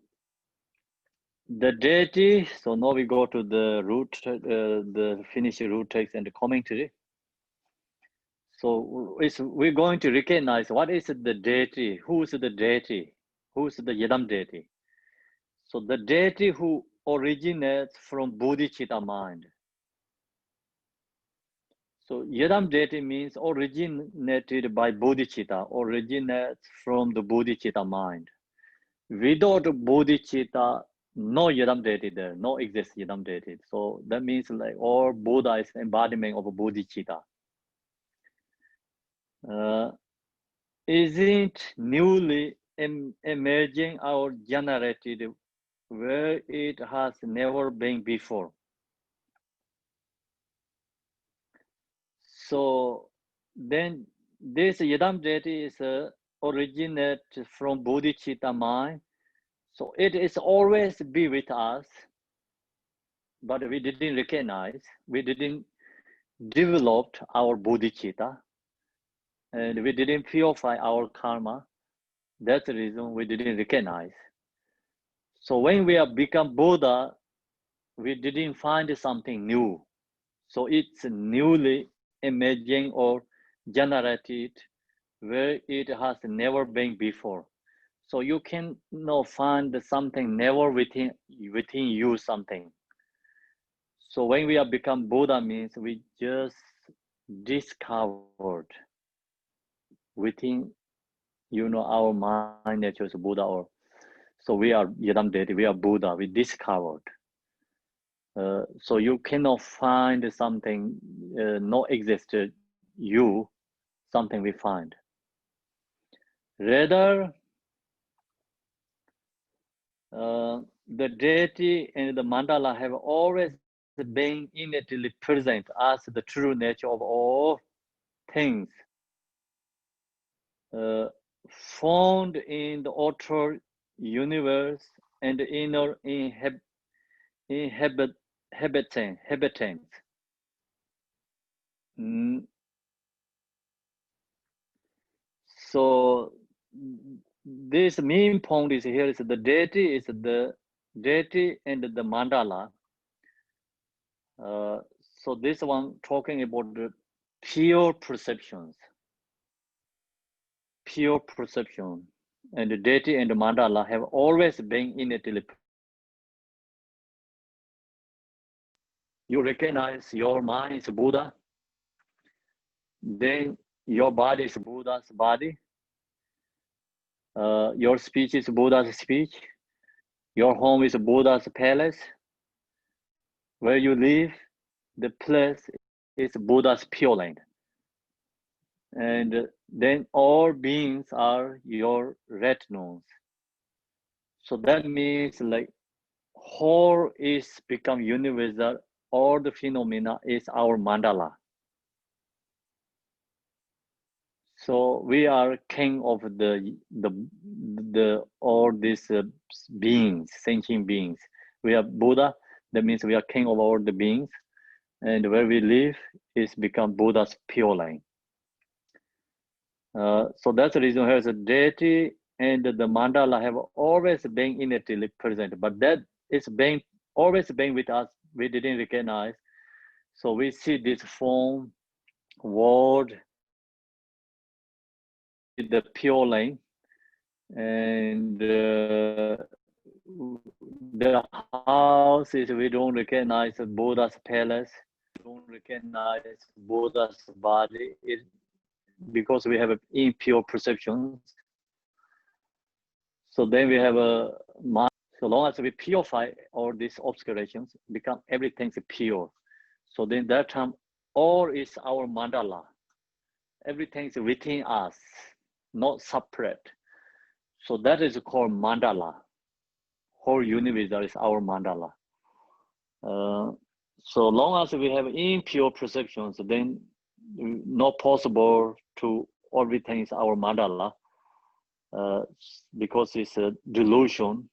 deity, so now we go to the root, the finished root text and the commentary. So we're going to recognize what is the deity, who is the deity, who is the Yidam deity. So the deity who originates from bodhicitta mind. So Yadam deity means originated by bodhicitta, originates from the bodhicitta mind. Without bodhicitta, no Yadam deity there, no exists Yadam deity. So that means like all Buddha is embodiment of bodhicitta. Isn't newly emerging or generated where it has never been before. So then this Yadam deity is originate from bodhicitta mind. So it is always be with us, but we didn't recognize, we didn't develop our bodhicitta, and we didn't purify our karma. That's the reason we didn't recognize. So when we have become Buddha, we didn't find something new. So it's newly emerging or generated where it has never been before. So you can find something never within you something. So when we have become Buddha means we just discovered within our mind nature is Buddha, or so we are Yadam deity, we are Buddha, we discovered. So you cannot find something not existed you, something we find. Rather, the deity and the mandala have always been innately present as the true nature of all things, found in the outer universe and the inner inhabitants. So this main point is here is the deity and the mandala. So this one talking about the pure perceptions, and the deity and the mandala have always been innately. You recognize your mind is Buddha, then your body is Buddha's body, your speech is Buddha's speech, your home is Buddha's palace, where you live, the place is Buddha's pure land. And then all beings are your retinues. So that means like whole is become universal, all the phenomena is our mandala. So we are king of the all these beings, sentient beings. We are Buddha, that means we are king of all the beings. And where we live is become Buddha's pure line. So that's the reason here the deity and the mandala have always been innately present, but that is always been with us. We didn't recognize. So we see this form, word, the pure line, and the house is we don't recognize Buddha's palace, don't recognize Buddha's body, because we have impure perceptions. So then we have a mind. So long as we purify all these obscurations, become everything's pure. So then that time, all is our mandala. Everything's within us, not separate. So that is called mandala. Whole universe is our mandala. So long as we have impure perceptions, then not possible to everything is our mandala, because it's a delusion.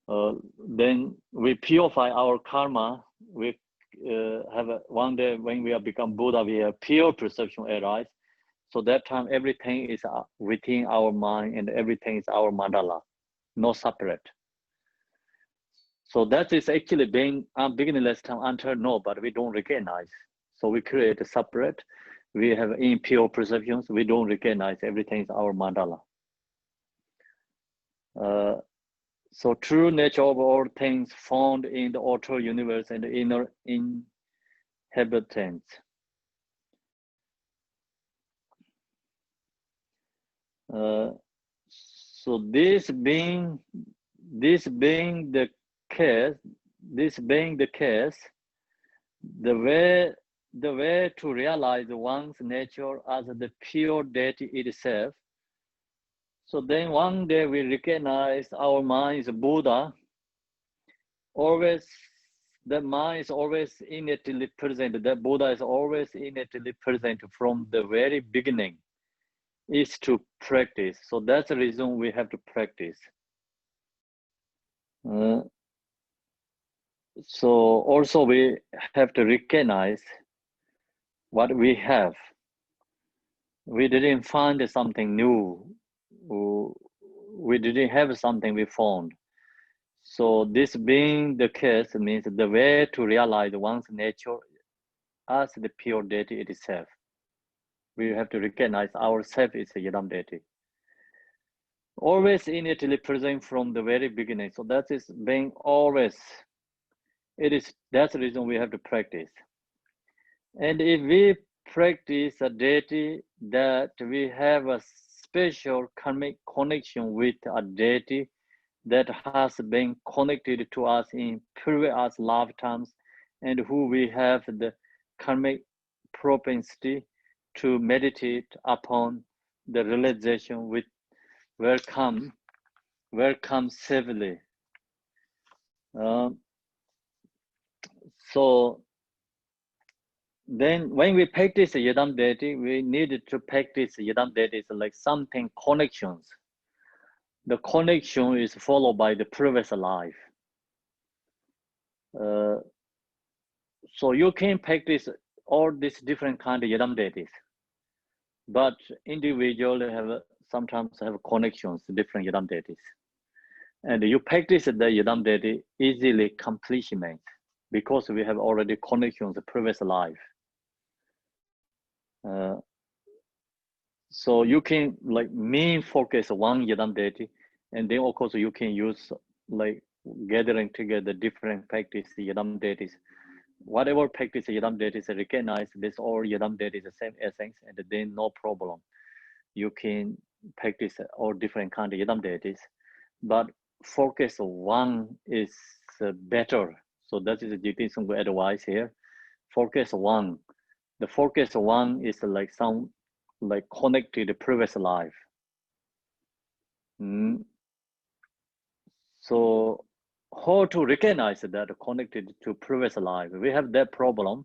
Then we purify our karma. We have one day when we have become Buddha, we have pure perception arise. So that time everything is within our mind and everything is our mandala, not separate. So that is actually being beginningless time until no, but we don't recognize. So we create a separate. We have impure perceptions. We don't recognize everything is our mandala. So true nature of all things found in the outer universe and inner inhabitants. So this being the case, the way to realize one's nature as the pure deity itself. So then one day we recognize our mind is Buddha. Always, the mind is always innately present. The Buddha is always innately present from the very beginning. Is to practice. So that's the reason we have to practice. So also we have to recognize what we have. We didn't find something new. We didn't have something we found. So this being the case means the way to realize one's nature as the pure deity itself. We have to recognize ourselves is a Yidam deity. Always innately present from the very beginning. So that is being always. That's the reason we have to practice. And if we practice a deity that we have a special karmic connection with a deity that has been connected to us in previous lifetimes and who we have the karmic propensity to meditate upon the realization with welcome safely. So then when we practice Yidam deity, we need to practice Yidam deity like something connections. The connection is followed by the previous life. So you can practice all these different kind of Yidam deities, but individually sometimes have connections to different Yidam deities. And you practice the Yidam deity easily completion because we have already connections to previous life. So you can like main focus one Yidam deity, and then of course you can use like gathering together different practice Yidam deities. Whatever practice Yidam deities recognize this all Yidam deities the same essence, and then no problem. You can practice all different kind of Yidam deities, but focus one is better. So that is the Jiten Sangha advice here. Focus one. The focus one is like some like connected to the previous life. So how to recognize that connected to previous life? We have that problem.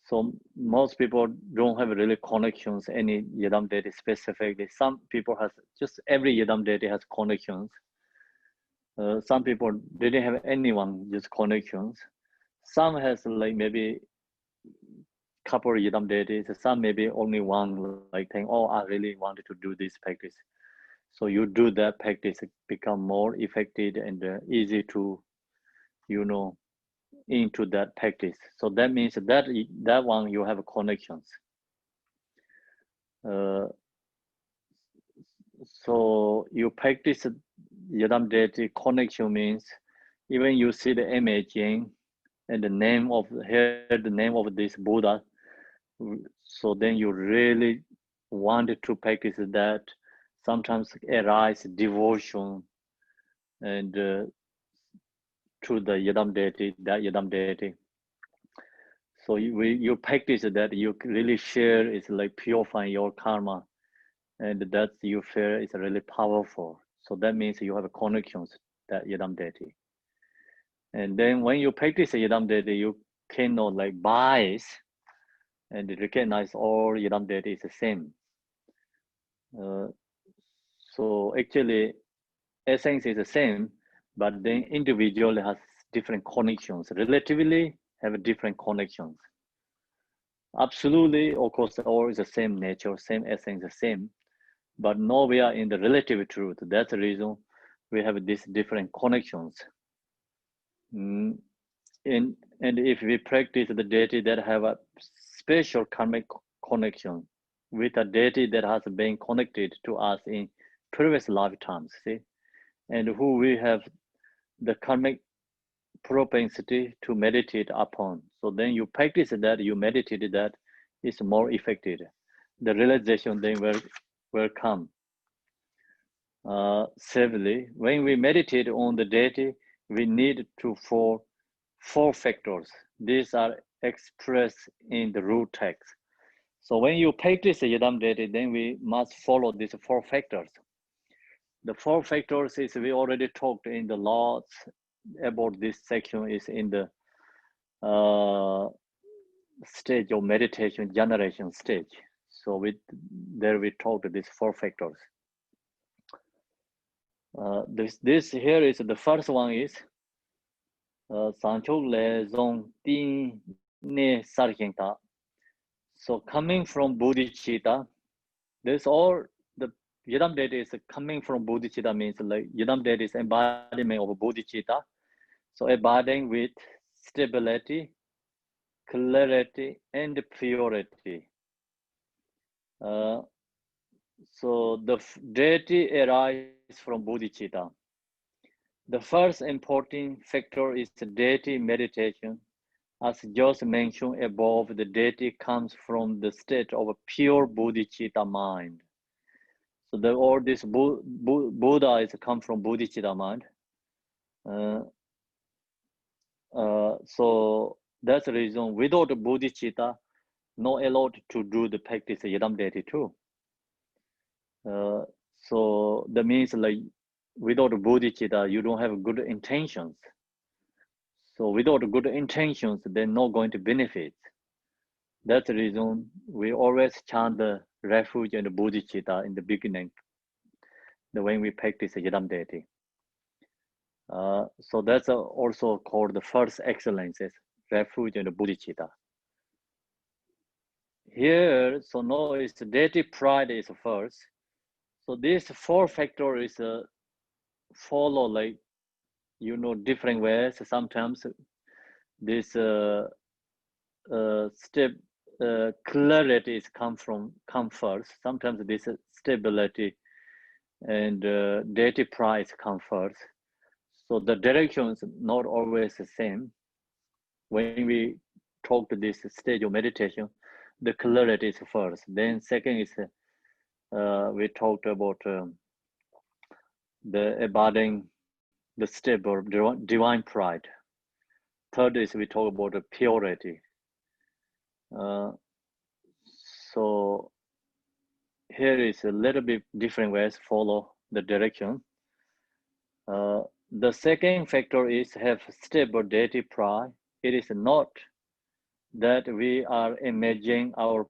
So most people don't have really connections, any Yidam deity specifically. Some people has just every Yidam deity has connections. Some people didn't have anyone, just connections. Some has like maybe couple of Yidam deities, some maybe only one, like saying, oh, I really wanted to do this practice. So you do that practice, become more effective and easy to, into that practice. So that means that one you have connections. So you practice Yidam deity connection means even you see the imaging and the name of this Buddha. So then you really wanted to practice that. Sometimes arise devotion and to the Yidam deity, So you practice that, you really share is like purifying your karma, and that you feel is really powerful. So that means you have connections that Yidam deity. And then when you practice Yidam deity, you cannot like bias and recognize all Yidam deity is the same. So actually, essence is the same, but then individually has different connections. Relatively have different connections. Absolutely, of course, all is the same nature, same essence, the same, but nowhere in the relative truth. That's the reason we have these different connections. And if we practice the deity that have a special karmic connection with a deity that has been connected to us in previous lifetimes, see, and who we have the karmic propensity to meditate upon. So then you practice that, you meditate that, is more effective. The realization then will come safely. When we meditate on the deity, we need to follow 4 factors. These are expressed in the root text. So when you practice the Yidam deity, then we must follow these 4 factors. The 4 factors is we already talked in the laws about this section is in the stage of meditation generation stage. So there we talked these 4 factors. This here is the first one is Sancho le zong tin ne sarjingta. So coming from bodhicitta, this all the Yidam deity is coming from bodhicitta, means like Yidam deity is embodiment of bodhicitta. So embodying with stability, clarity, and purity. So the deity arises from bodhicitta. The first important factor is the deity meditation. As just mentioned above, the deity comes from the state of a pure bodhicitta mind. So all this Buddha is come from bodhicitta mind. So that's the reason without bodhicitta, not allowed to do the practice of Yidam deity too. So that means like without bodhicitta, you don't have good intentions. So without good intentions, they're not going to benefit. That's the reason we always chant the refuge and the bodhicitta in the beginning, when we practice the Yidam deity. So that's also called the first excellences, refuge and the bodhicitta. Here, so now it's the deity pride is first. So this 4 factor is follow like, different ways. Sometimes this step clarity is come first. Sometimes this stability and deity pride come first. So the direction is not always the same. When we talk to this stage of meditation, the clarity is first. Then second is we talked about the embodying the step of divine pride. Third is we talk about the purity. So here is a little bit different ways follow the direction. The second factor is have stable deity pride. It is not that we are imagining or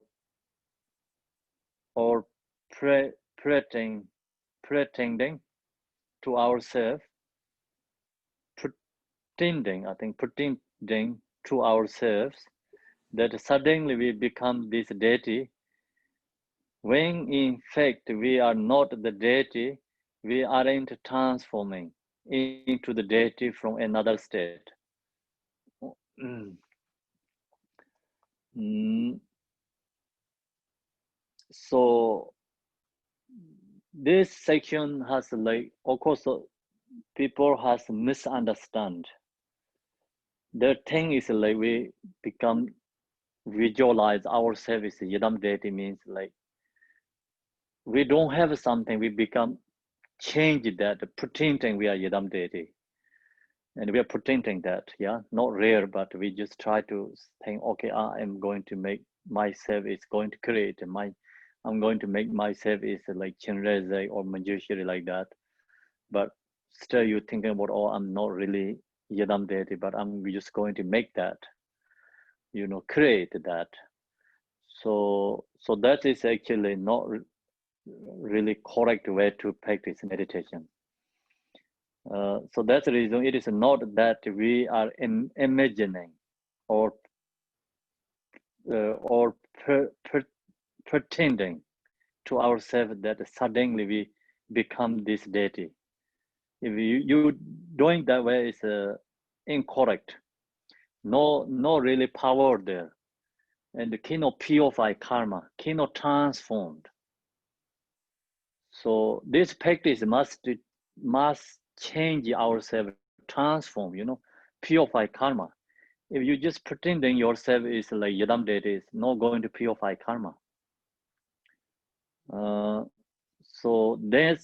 pretending to ourselves, pretending to ourselves that suddenly we become this deity, when in fact we are not the deity, we aren't transforming into the deity from another state. So this section has like, of course, people has misunderstand. The thing is like we become visualize ourselves as Yidam deity, means like we don't have something, we become change that, pretending we are Yidam deity. And we are pretending that, yeah, not rare, but we just try to think, okay, I am going to make myself is going to create I'm going to make myself is like Chenrezig or Manjushri like that. But still you're thinking about, oh, I'm not really Yidam deity, but I'm just going to make that, create that. So that is actually not really correct way to practice meditation. So that's the reason it is not that we are imagining or pretending to ourselves that suddenly we become this deity. If you doing that way is incorrect. No really power there, and cannot purify karma, cannot transform. So this practice must change ourselves, transform, purify karma. If you just pretending yourself is like yidam deity, it's not going to purify karma. So then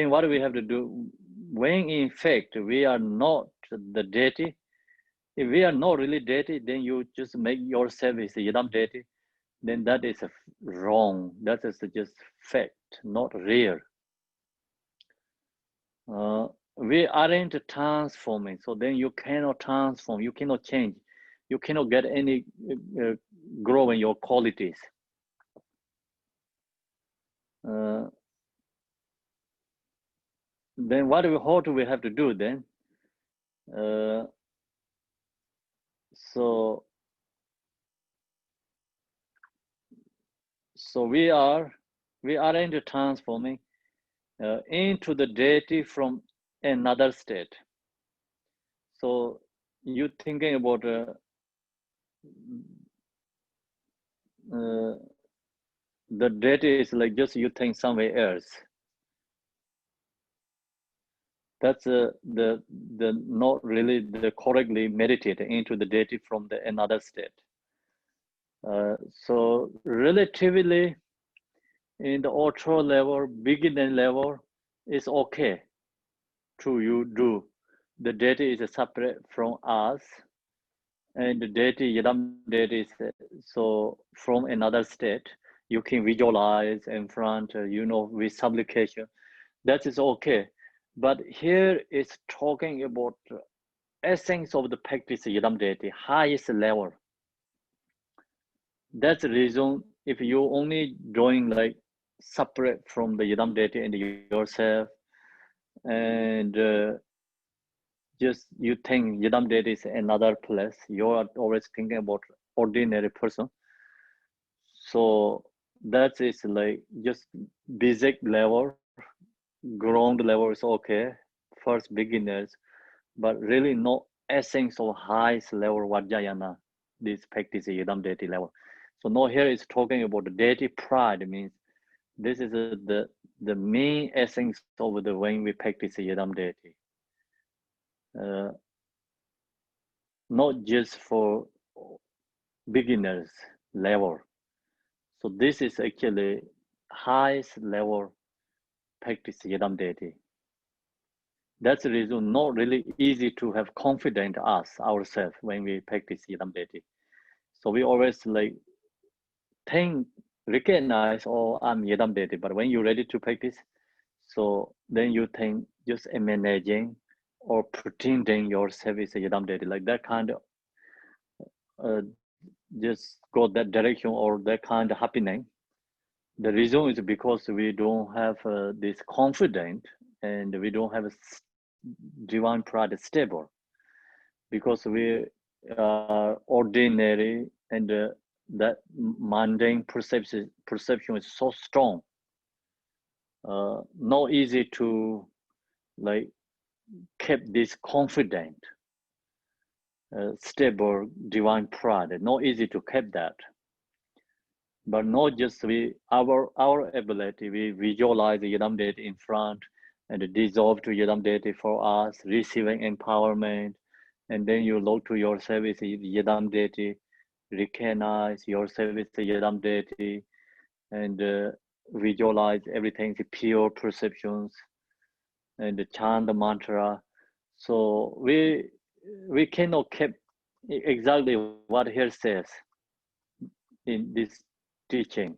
what do we have to do? When in fact we are not the deity, if we are not really deity, then you just make yourself as a yidam deity, then that is wrong. That is just fact, not real. We aren't transforming, so then you cannot transform, you cannot change, you cannot get any grow in your qualities. Then what do we have to do then? So we aren't transforming into the deity from another state. So you thinking about the deity is like just you think somewhere else. That's the not really the correctly meditate into the deity from the another state. So relatively in the ultra level, beginner level, it's okay to you do. The deity is separate from us, and the deity, yidam deity, is so from another state. You can visualize in front, with supplication. That is okay. But here it's talking about essence of the practice yidam deity, highest level. That's the reason if you only drawing like separate from the yidam deity and yourself, and just you think yidam deity is another place, you are always thinking about ordinary person. So that is like just basic level, ground level is okay, first beginners, but really no essence of highest level Vajrayana, this practice yidam deity level. So now here is talking about the deity pride, means this is the main essence of the when we practice yidam deity. Not just for beginners level. So this is actually highest level practice yidam deity. That's the reason not really easy to have confident ourselves when we practice yidam deity. So we always like recognize, oh, I'm yidam deity, but when you're ready to practice, so then you think just managing or pretending yourself is a yidam deity, like that kind of just go that direction or that kind of happening. The reason is because we don't have this confidence and we don't have a divine pride stable, because we are ordinary and that mundane perception is so strong. Not easy to like keep this confident, stable divine pride. Not easy to keep that. But not just our ability, we visualize the yidam deity in front and dissolve to yidam deity for us, receiving empowerment, and then you look to yourself as yidam deity, recognize yourself as a yidam deity, and visualize everything is pure perceptions, and chant the mantra. So we cannot keep exactly what here says in this teaching.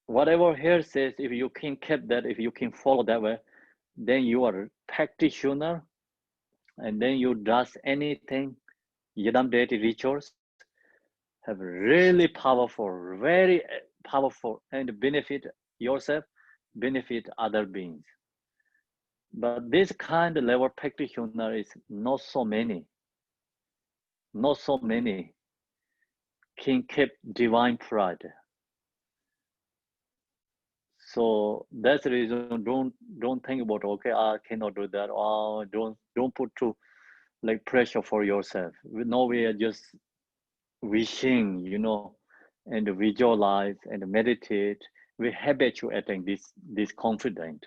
Whatever here says, if you can keep that, if you can follow that way, then you are a practitioner, and then you does anything, yidam deity rituals have really powerful, very powerful, and benefit yourself, benefit other beings. But this kind of level practitioner is not so many. Not so many can keep divine pride. So that's the reason. Don't think about, okay, I cannot do that. Oh, don't put too like pressure for yourself. No, we are just wishing, and visualize and meditate. We habituating this confidence.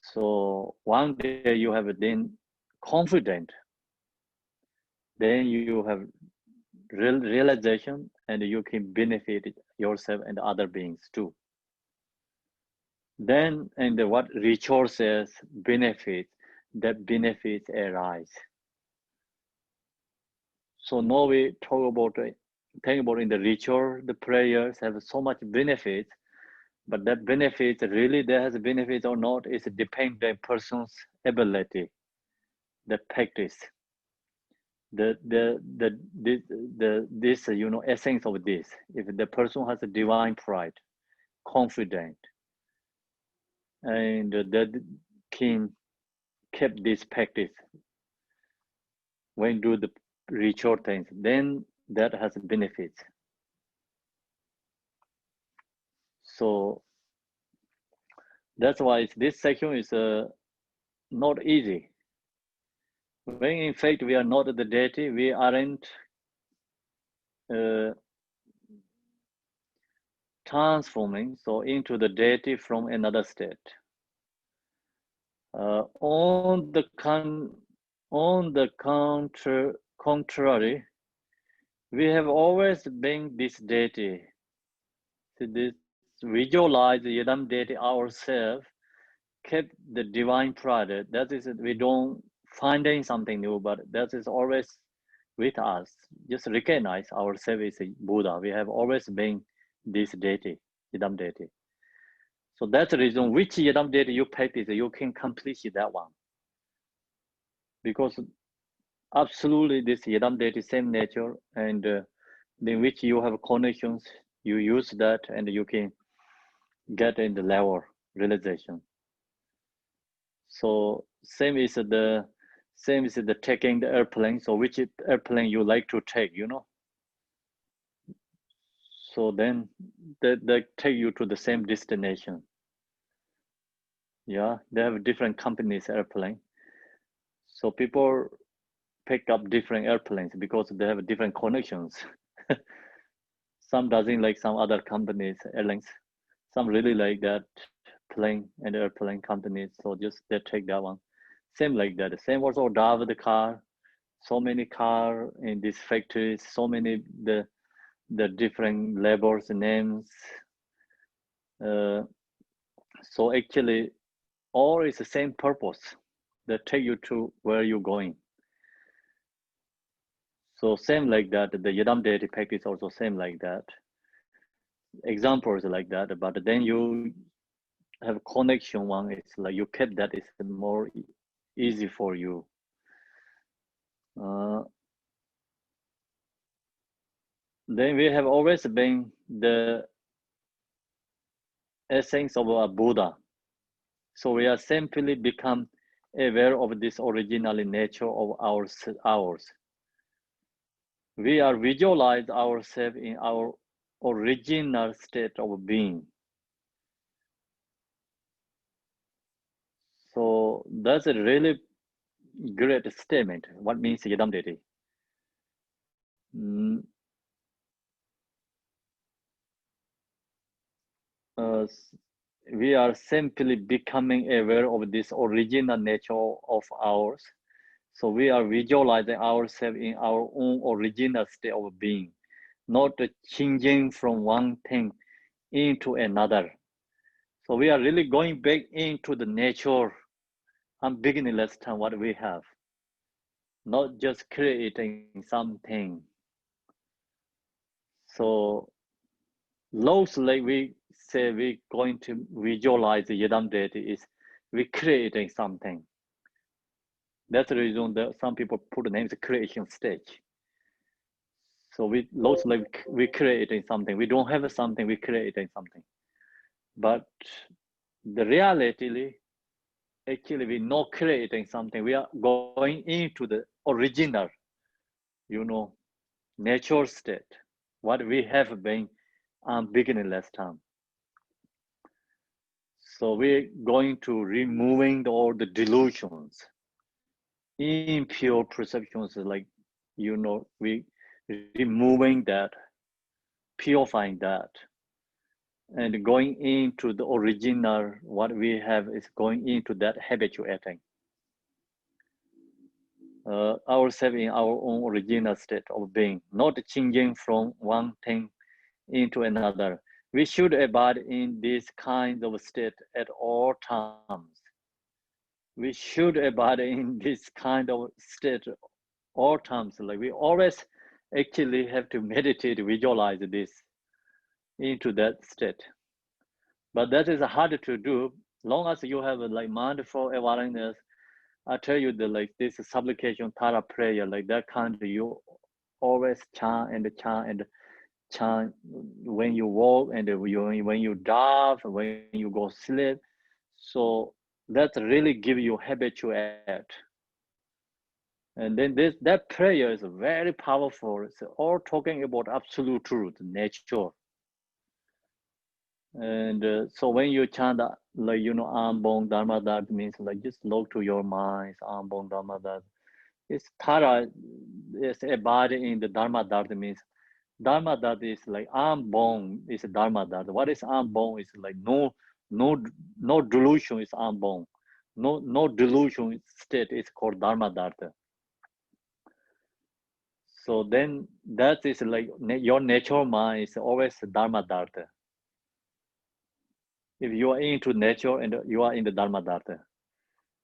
So one day you have been confident, then you have realization, and you can benefit yourself and other beings too. Then, and what resources, benefits, that benefits arise. So now we talk about in the ritual, the prayers have so much benefits, but that benefits really there has benefits or not is depend on person's ability, the practice, this essence of this. If the person has a divine pride, confident, and that can keep this practice when do the ritual things, then that has benefits. So that's why this section is not easy. When in fact we are not the deity, we aren't transforming into the deity from another state. On the contrary, we have always been this deity. So this visualize the Yidam deity ourselves, kept the divine pride. That is, we don't finding something new, but that is always with us. Just recognize ourselves as a Buddha. We have always been this deity, Yidam deity. So that's the reason which Yidam deity you practice, you can complete that one. Because absolutely this Yidam deity same nature, and in which you have connections, you use that and you can get in the level realization. So same is the taking the airplane. So which airplane you like to take, So then they take you to the same destination. Yeah, they have different companies airplane. So people pick up different airplanes because they have different connections. Some doesn't like some other companies, airlines. Some really like that plane and airplane companies. So just they take that one. Same like that. Same also drive the car. So many car in these factories. So many the different labels, names. So actually, all is the same purpose. That take you to where you're going. So same like that. The Yidam deity practice also same like that. Examples like that. But then you have connection one. It's like you kept that is more easy for you. Then we have always been the essence of a Buddha. So we are simply become aware of this original nature of ours. We are visualize ourselves in our original state of being. So that's a really great statement. What means Yidam deity? We are simply becoming aware of this original nature of ours. So we are visualizing ourselves in our own original state of being, not changing from one thing into another. So we are really going back into the nature and beginningless time what we have, not just creating something. So loosely we say we're going to visualize the Yidam deity is we creating something. That's the reason that some people put the name as creation stage. So we loosely we creating something. We don't have something, we creating something. But the reality, actually we're not creating something. We are going into the original, nature state, what we have been beginningless time. So we're going to removing all the delusions, impure perceptions, like, we removing that, purifying that, and going into the original, what we have is going into that habituating. Ourselves in our own original state of being, not changing from one thing into another. We should abide in this kind of state at all times. We should abide in this kind of state all times. Like we always actually have to meditate, visualize this into that state. But that is hard to do. Long as you have like mindful awareness, I tell you that like this supplication, Tara prayer, like that kind, you always chant and chant and chant when you walk and when you dive, when you go sleep. So that really give you habituate. And then that prayer is very powerful. It's all talking about absolute truth, nature. And so when you chant like, you know, Ambong Dharma, that means like just look to your mind, Ambong Dharma, that it's Tara, it's abide in the Dharma, that means Dharma, that is like Ambong is Dharma, that what is Ambong is like no delusion is Ambong, no delusion state is called Dharma, that. So then that is like your natural mind is always Dharma, that. If you are into nature and you are in the Dharma, that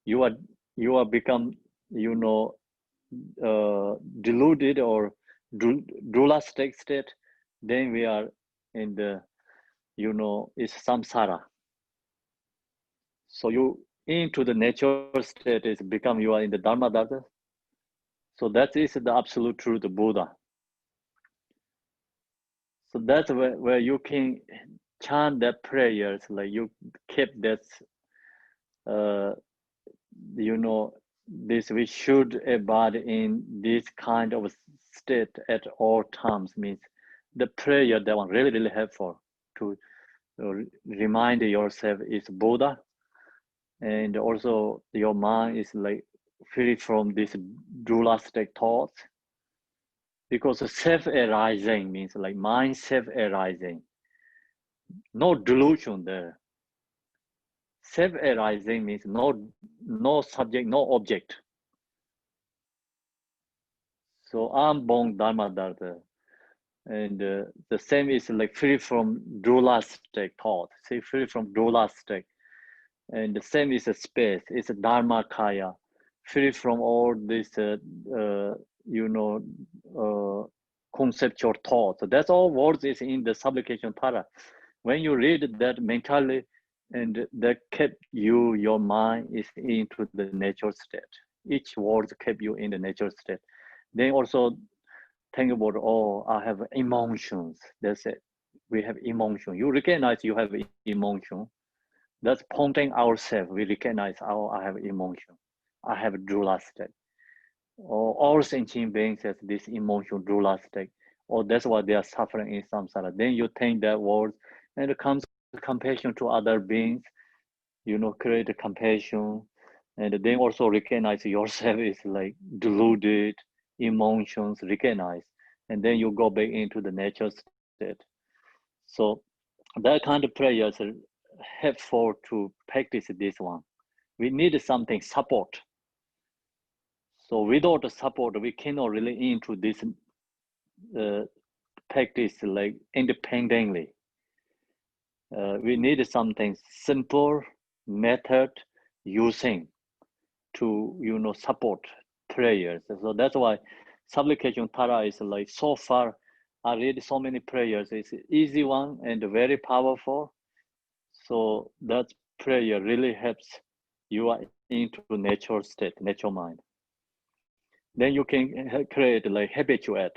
you are become, you know, deluded or dualistic state, then we are in the, you know, is samsara. So you into the natural state is become you are in the Dharma, that. So that is the absolute truth, the Buddha. So that's where you can chant that prayers, like you keep that, you know, this we should abide in this kind of state at all times, means the prayer, that one really, really helpful to remind yourself is Buddha. And also your mind is like free from this dualistic thoughts. Because self-arising means like mind self-arising. No delusion there. Self-arising means no subject, no object. So Ambong Dharma, Dharma. And the same is like free from dualistic thought. See, free from dualistic. And the same is a space. It's a Dharma Kaya. Free from all this, you know, conceptual thoughts. So that's all words is in the supplication para. When you read that mentally, and that kept you, your mind is into the natural state. Each word kept you in the natural state. Then also think about, oh, I have emotions. That's it. We have emotion. You recognize you have emotion. That's pointing ourselves. We recognize, oh, I have emotion. I have dualistic. Or all sentient beings has this emotion, dualistic. Or that's why they are suffering in samsara. Then you think that word, and it comes compassion to other beings. You know, create a compassion, and then also recognize yourself is like deluded, emotions, recognize, and then you go back into the natural state. So that kind of prayers are helpful to practice this one. We need something support. So without the support, we cannot really into this practice like independently. We need something simple method using to, you know, support prayers. So that's why supplication para is like, so far I read so many prayers. It's an easy one and very powerful. So that prayer really helps you are into natural state, natural mind. Then you can create like habituate.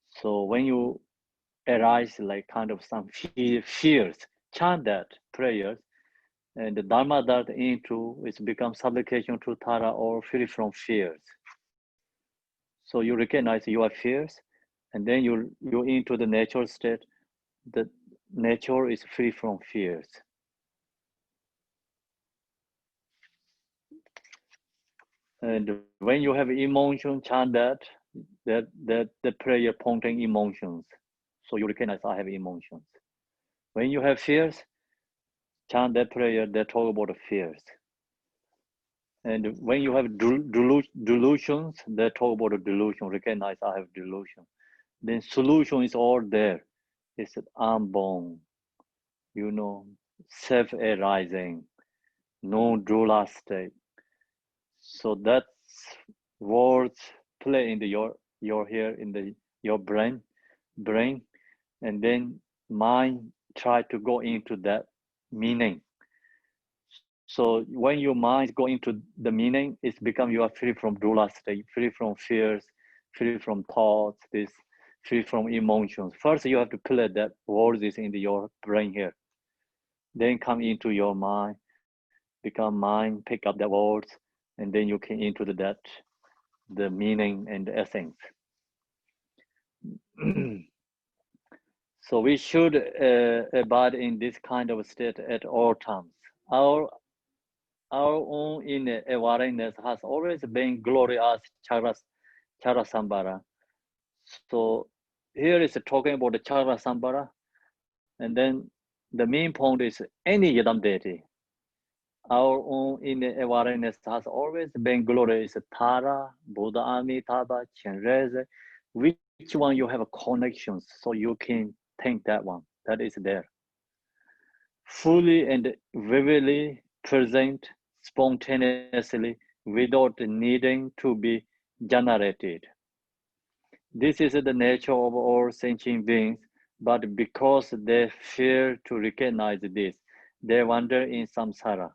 So when you arise like kind of some fears, chant that prayers, and the Dharma that into it becomes supplication to Tara or free from fears. So you recognize your fears, and then you into the natural state. The nature is free from fears. And when you have emotion, chant that the prayer pointing emotions. So you recognize I have emotions. When you have fears, chant that prayer, they talk about the fears. And when you have delusions, they talk about the delusion. Recognize I have delusion. Then solution is all there. It's unborn, you know, self-arising, no drula state. So that's words play in your here in your brain, and then mind try to go into that meaning. So when your mind go into the meaning, it's become you are free from drula state, free from fears, free from thoughts, this free from emotions. First, you have to play that words is in your brain here. Then come into your mind, become mind, pick up the words, and then you can into the meaning and the essence. So we should abide in this kind of state at all times. Our own inner awareness has always been glorious Chara Sambara. So here is talking about the Chara Sambara, and then the main point is any Yadam deity. Our own inner awareness has always been glorious Tara, Buddha Amitabha, Chenreze. Which one you have connections, so you can think that one, that is there. Fully and vividly present, spontaneously, without needing to be generated. This is the nature of all sentient beings, but because they fear to recognize this, they wander in samsara.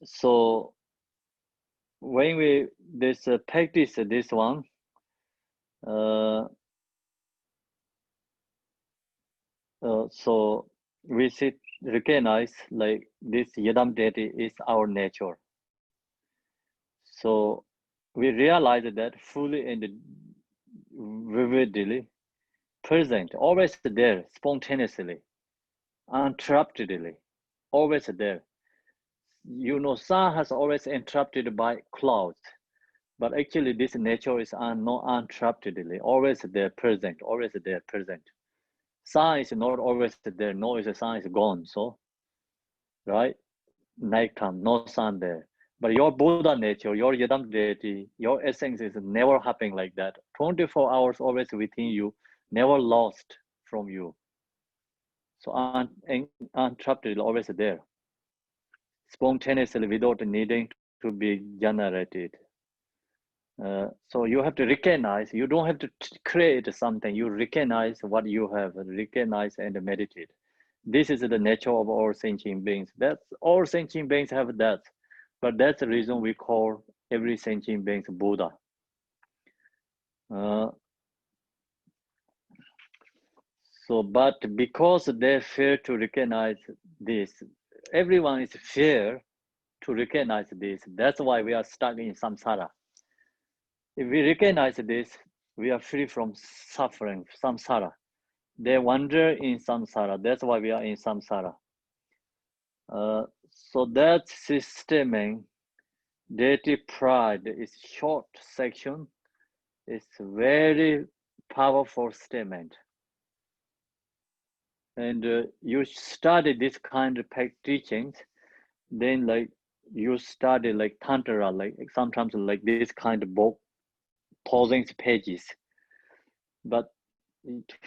So when we practice this one, so we should recognize like this Yadam deity is our nature. So we realize that fully and vividly present, always there, spontaneously, uninterruptedly, always there. You know, sun has always interrupted by clouds, but actually this nature is not uninterruptedly, always there, present, always there, present. Sun is not always there, no, the sun is gone, so, right? Night comes, no sun there. But your Buddha nature, your Yadam deity, your essence is never happening like that. 24 hours always within you, never lost from you. So uninterrupted, always there. Spontaneously without needing to be generated. So you have to recognize, you don't have to create something, you recognize what you have, recognize and meditate. This is the nature of all sentient beings. That's all sentient beings have that. But that's the reason we call every sentient being Buddha. So, but because they fear to recognize this, everyone is fear to recognize this. That's why we are stuck in samsara. If we recognize this, we are free from suffering, samsara. They wander in samsara. That's why we are in samsara. So that systemic deity pride is short section. It's very powerful statement. And you study this kind of teachings, then like you study like Tantra, like sometimes like this kind of book, thousands of pages. But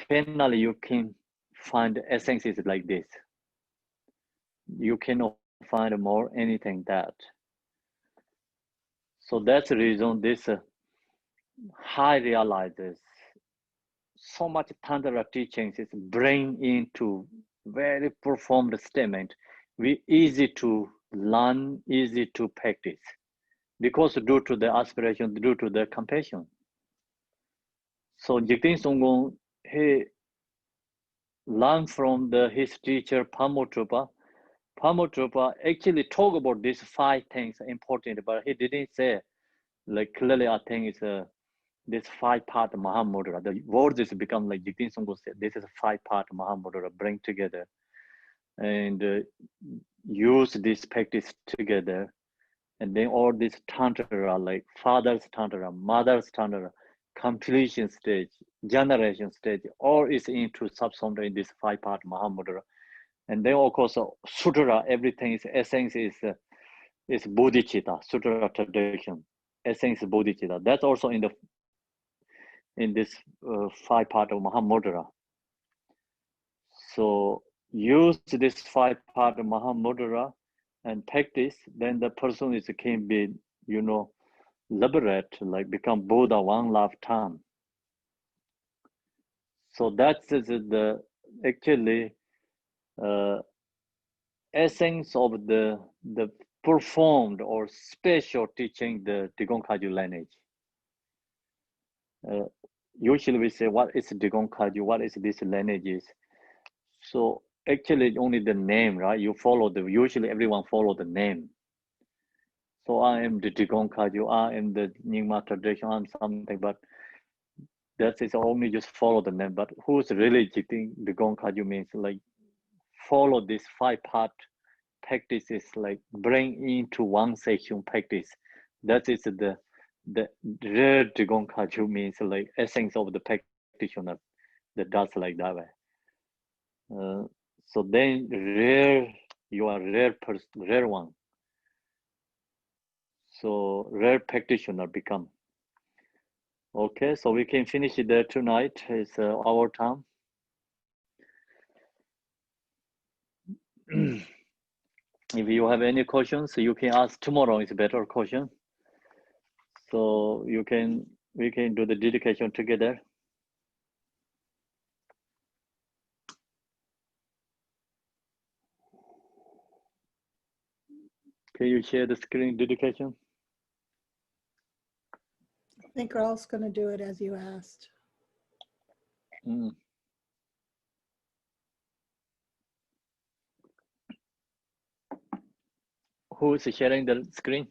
finally you can find essences like this. You cannot find more anything that. So that's the reason this high realizes so much Tantra teachings is bring into very profound statement. We easy to learn, easy to practice, because due to the aspiration, due to the compassion. So Jigten Songgon, he learned from his teacher Pamotrapa. Pamotrapa actually talk about these 5 things important, but he didn't say like clearly. I think it's this 5-part Mahamudra. The words is become like Jigten Songgon said. This is a 5-part Mahamudra. Bring together and use this practice together, and then all this tantra, like father's tantra, mother's tantra, completion stage, generation stage, or is into subsumed in this 5-part Mahamudra. And then of course Sutra, everything is essence is bodhicitta, Sutra tradition. Essence is bodhicitta. That's also in this 5-part of Mahamudra. So use this 5-part Mahamudra and practice, then the person can be, liberate, like become Buddha one lifetime. So that's the actually essence of the performed or special teaching, the Digon-Kagyu lineage. Usually we say, what is Digon-Kagyu? What is this lineage? So actually only the name, right? You follow usually everyone follow the name. So I am the Digon-Kagyu, I am the Nyingma tradition, I'm something, but that is only just follow the name. But who's really Digon-Kagyu means like follow this 5-part practices, like bring into one section practice. That is the real Digon-Kagyu means like essence of the practitioner that does like that way. So then you are rare one. So rare practitioner become. Okay, so we can finish it there tonight. It's our time. If you have any questions, you can ask tomorrow. It's a better question. So we can do the dedication together. Can you share the screen dedication? I think we're all going to do it as you asked. Who is sharing the screen?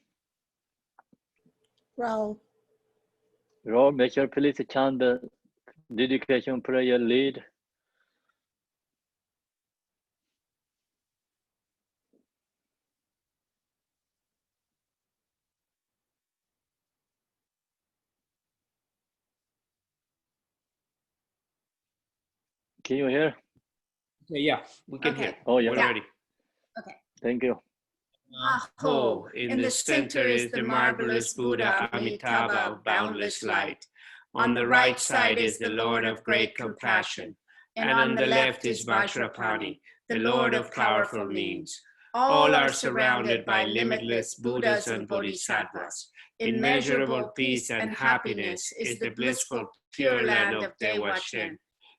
Raul. Raul, make sure please chant the dedication prayer lead. Can you hear? Yeah, we can hear. Oh, yeah. We're ready. Okay. Thank you. Aho, in the center is the marvelous Buddha, Amitabha of boundless light. On the right side is the Lord of great compassion. And on the left is Vajrapani, the Lord of powerful means. All are surrounded by limitless Buddhas and Bodhisattvas. Immeasurable peace and happiness is the blissful pure land of Dewa Shen.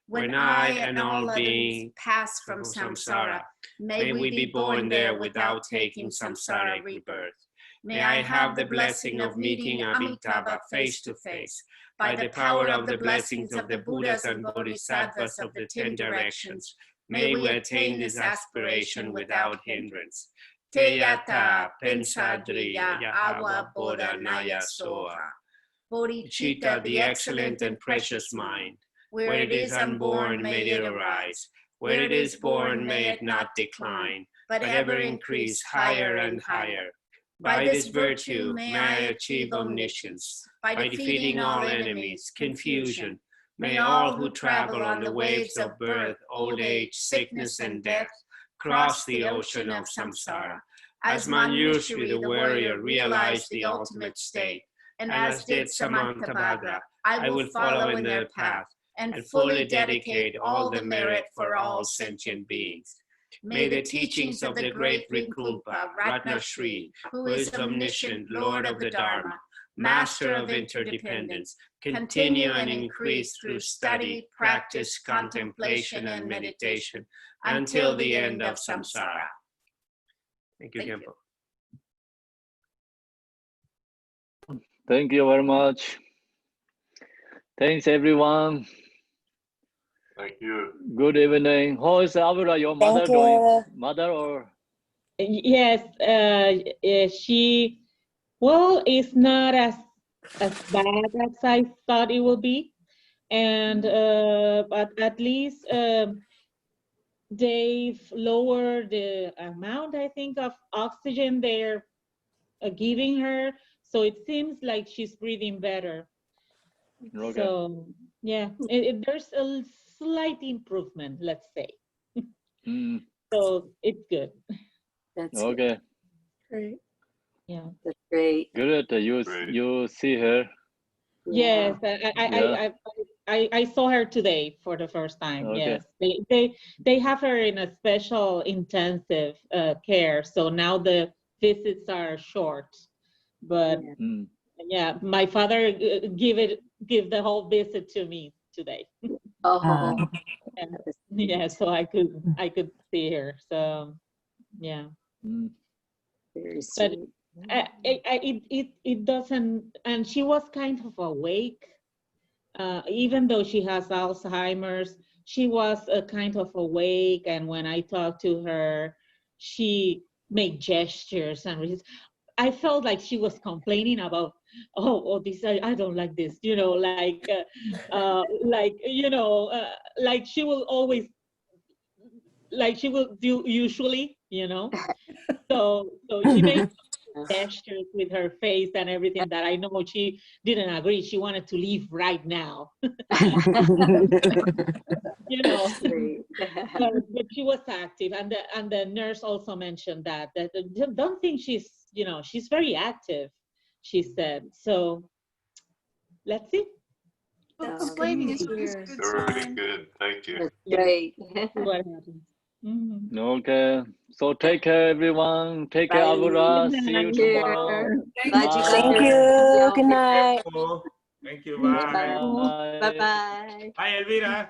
When I and all beings pass from samsara, may we be born there without taking samsara rebirth. May I have the blessing of meeting Amitabha face to face. By the power of the blessings of the Buddhas and Bodhisattvas of the 10 directions, may we attain this aspiration without hindrance. Te yata pensadriya awa bodhanaya soha. Bodhicitta, the excellent and precious mind. Where it is unborn, may it arise. Where it is born, may it not decline, but ever increase higher and higher. By this virtue, may I achieve omniscience. By defeating all enemies, confusion, may all who travel on the waves of birth, old age, sickness, and death cross the ocean of samsara. As Manjushri, the warrior, realized the ultimate state, and as did Samantabhadra, I will follow in their path and fully dedicate all the merit for all sentient beings. May the teachings of the great Vikulpa, Ratnashri, who is omniscient, Lord of the Dharma, master of interdependence, continue and increase through study, practice, contemplation, and meditation until the end of samsara. Thank you, Khenpo. Thank you very much. Thanks, everyone. Thank you. Good evening. How is Avira, your mother doing? Mother or? Yes, she, well, it's not as bad as I thought it would be. And, but at least they've lowered the amount, I think, of oxygen they're giving her. So it seems like she's breathing better. Okay. So Yeah, there's a slight improvement, let's say. Mm, So it's good. That's good. okay, Great. Yeah. That's great. good. Great. You see her. Yes, Yeah. I saw her today for the first time. Okay. Yes, they have her in a special intensive care. So now the visits are short, but Yeah. Mm. yeah, my father give the whole visit to me today. Oh, And, that's yeah, so I could see her. So yeah, Mm. very but sweet. it doesn't. And she was kind of awake. Even though she has Alzheimer's, she was kind of awake. And when I talked to her, she made gestures and I felt like she was complaining about, oh, this, I don't like this, like she will always, like she will do usually, So she made gestures with her face and everything that I know she didn't agree. She wanted to leave right now, Great. but she was active. And the nurse also mentioned that don't think she's very active, she said. So let's see. Well, Oh, complaining is Very a good sign. good. Thank you. That's great. What happens. Mhm. Okay. So take care, everyone. Take care, Bye. Agura. See you Good tomorrow. Thank Glad you you. got Bye. your Thank you. Good video. night. Careful. Thank you. Mhm. Bye. Bye-bye. Bye, Elvira.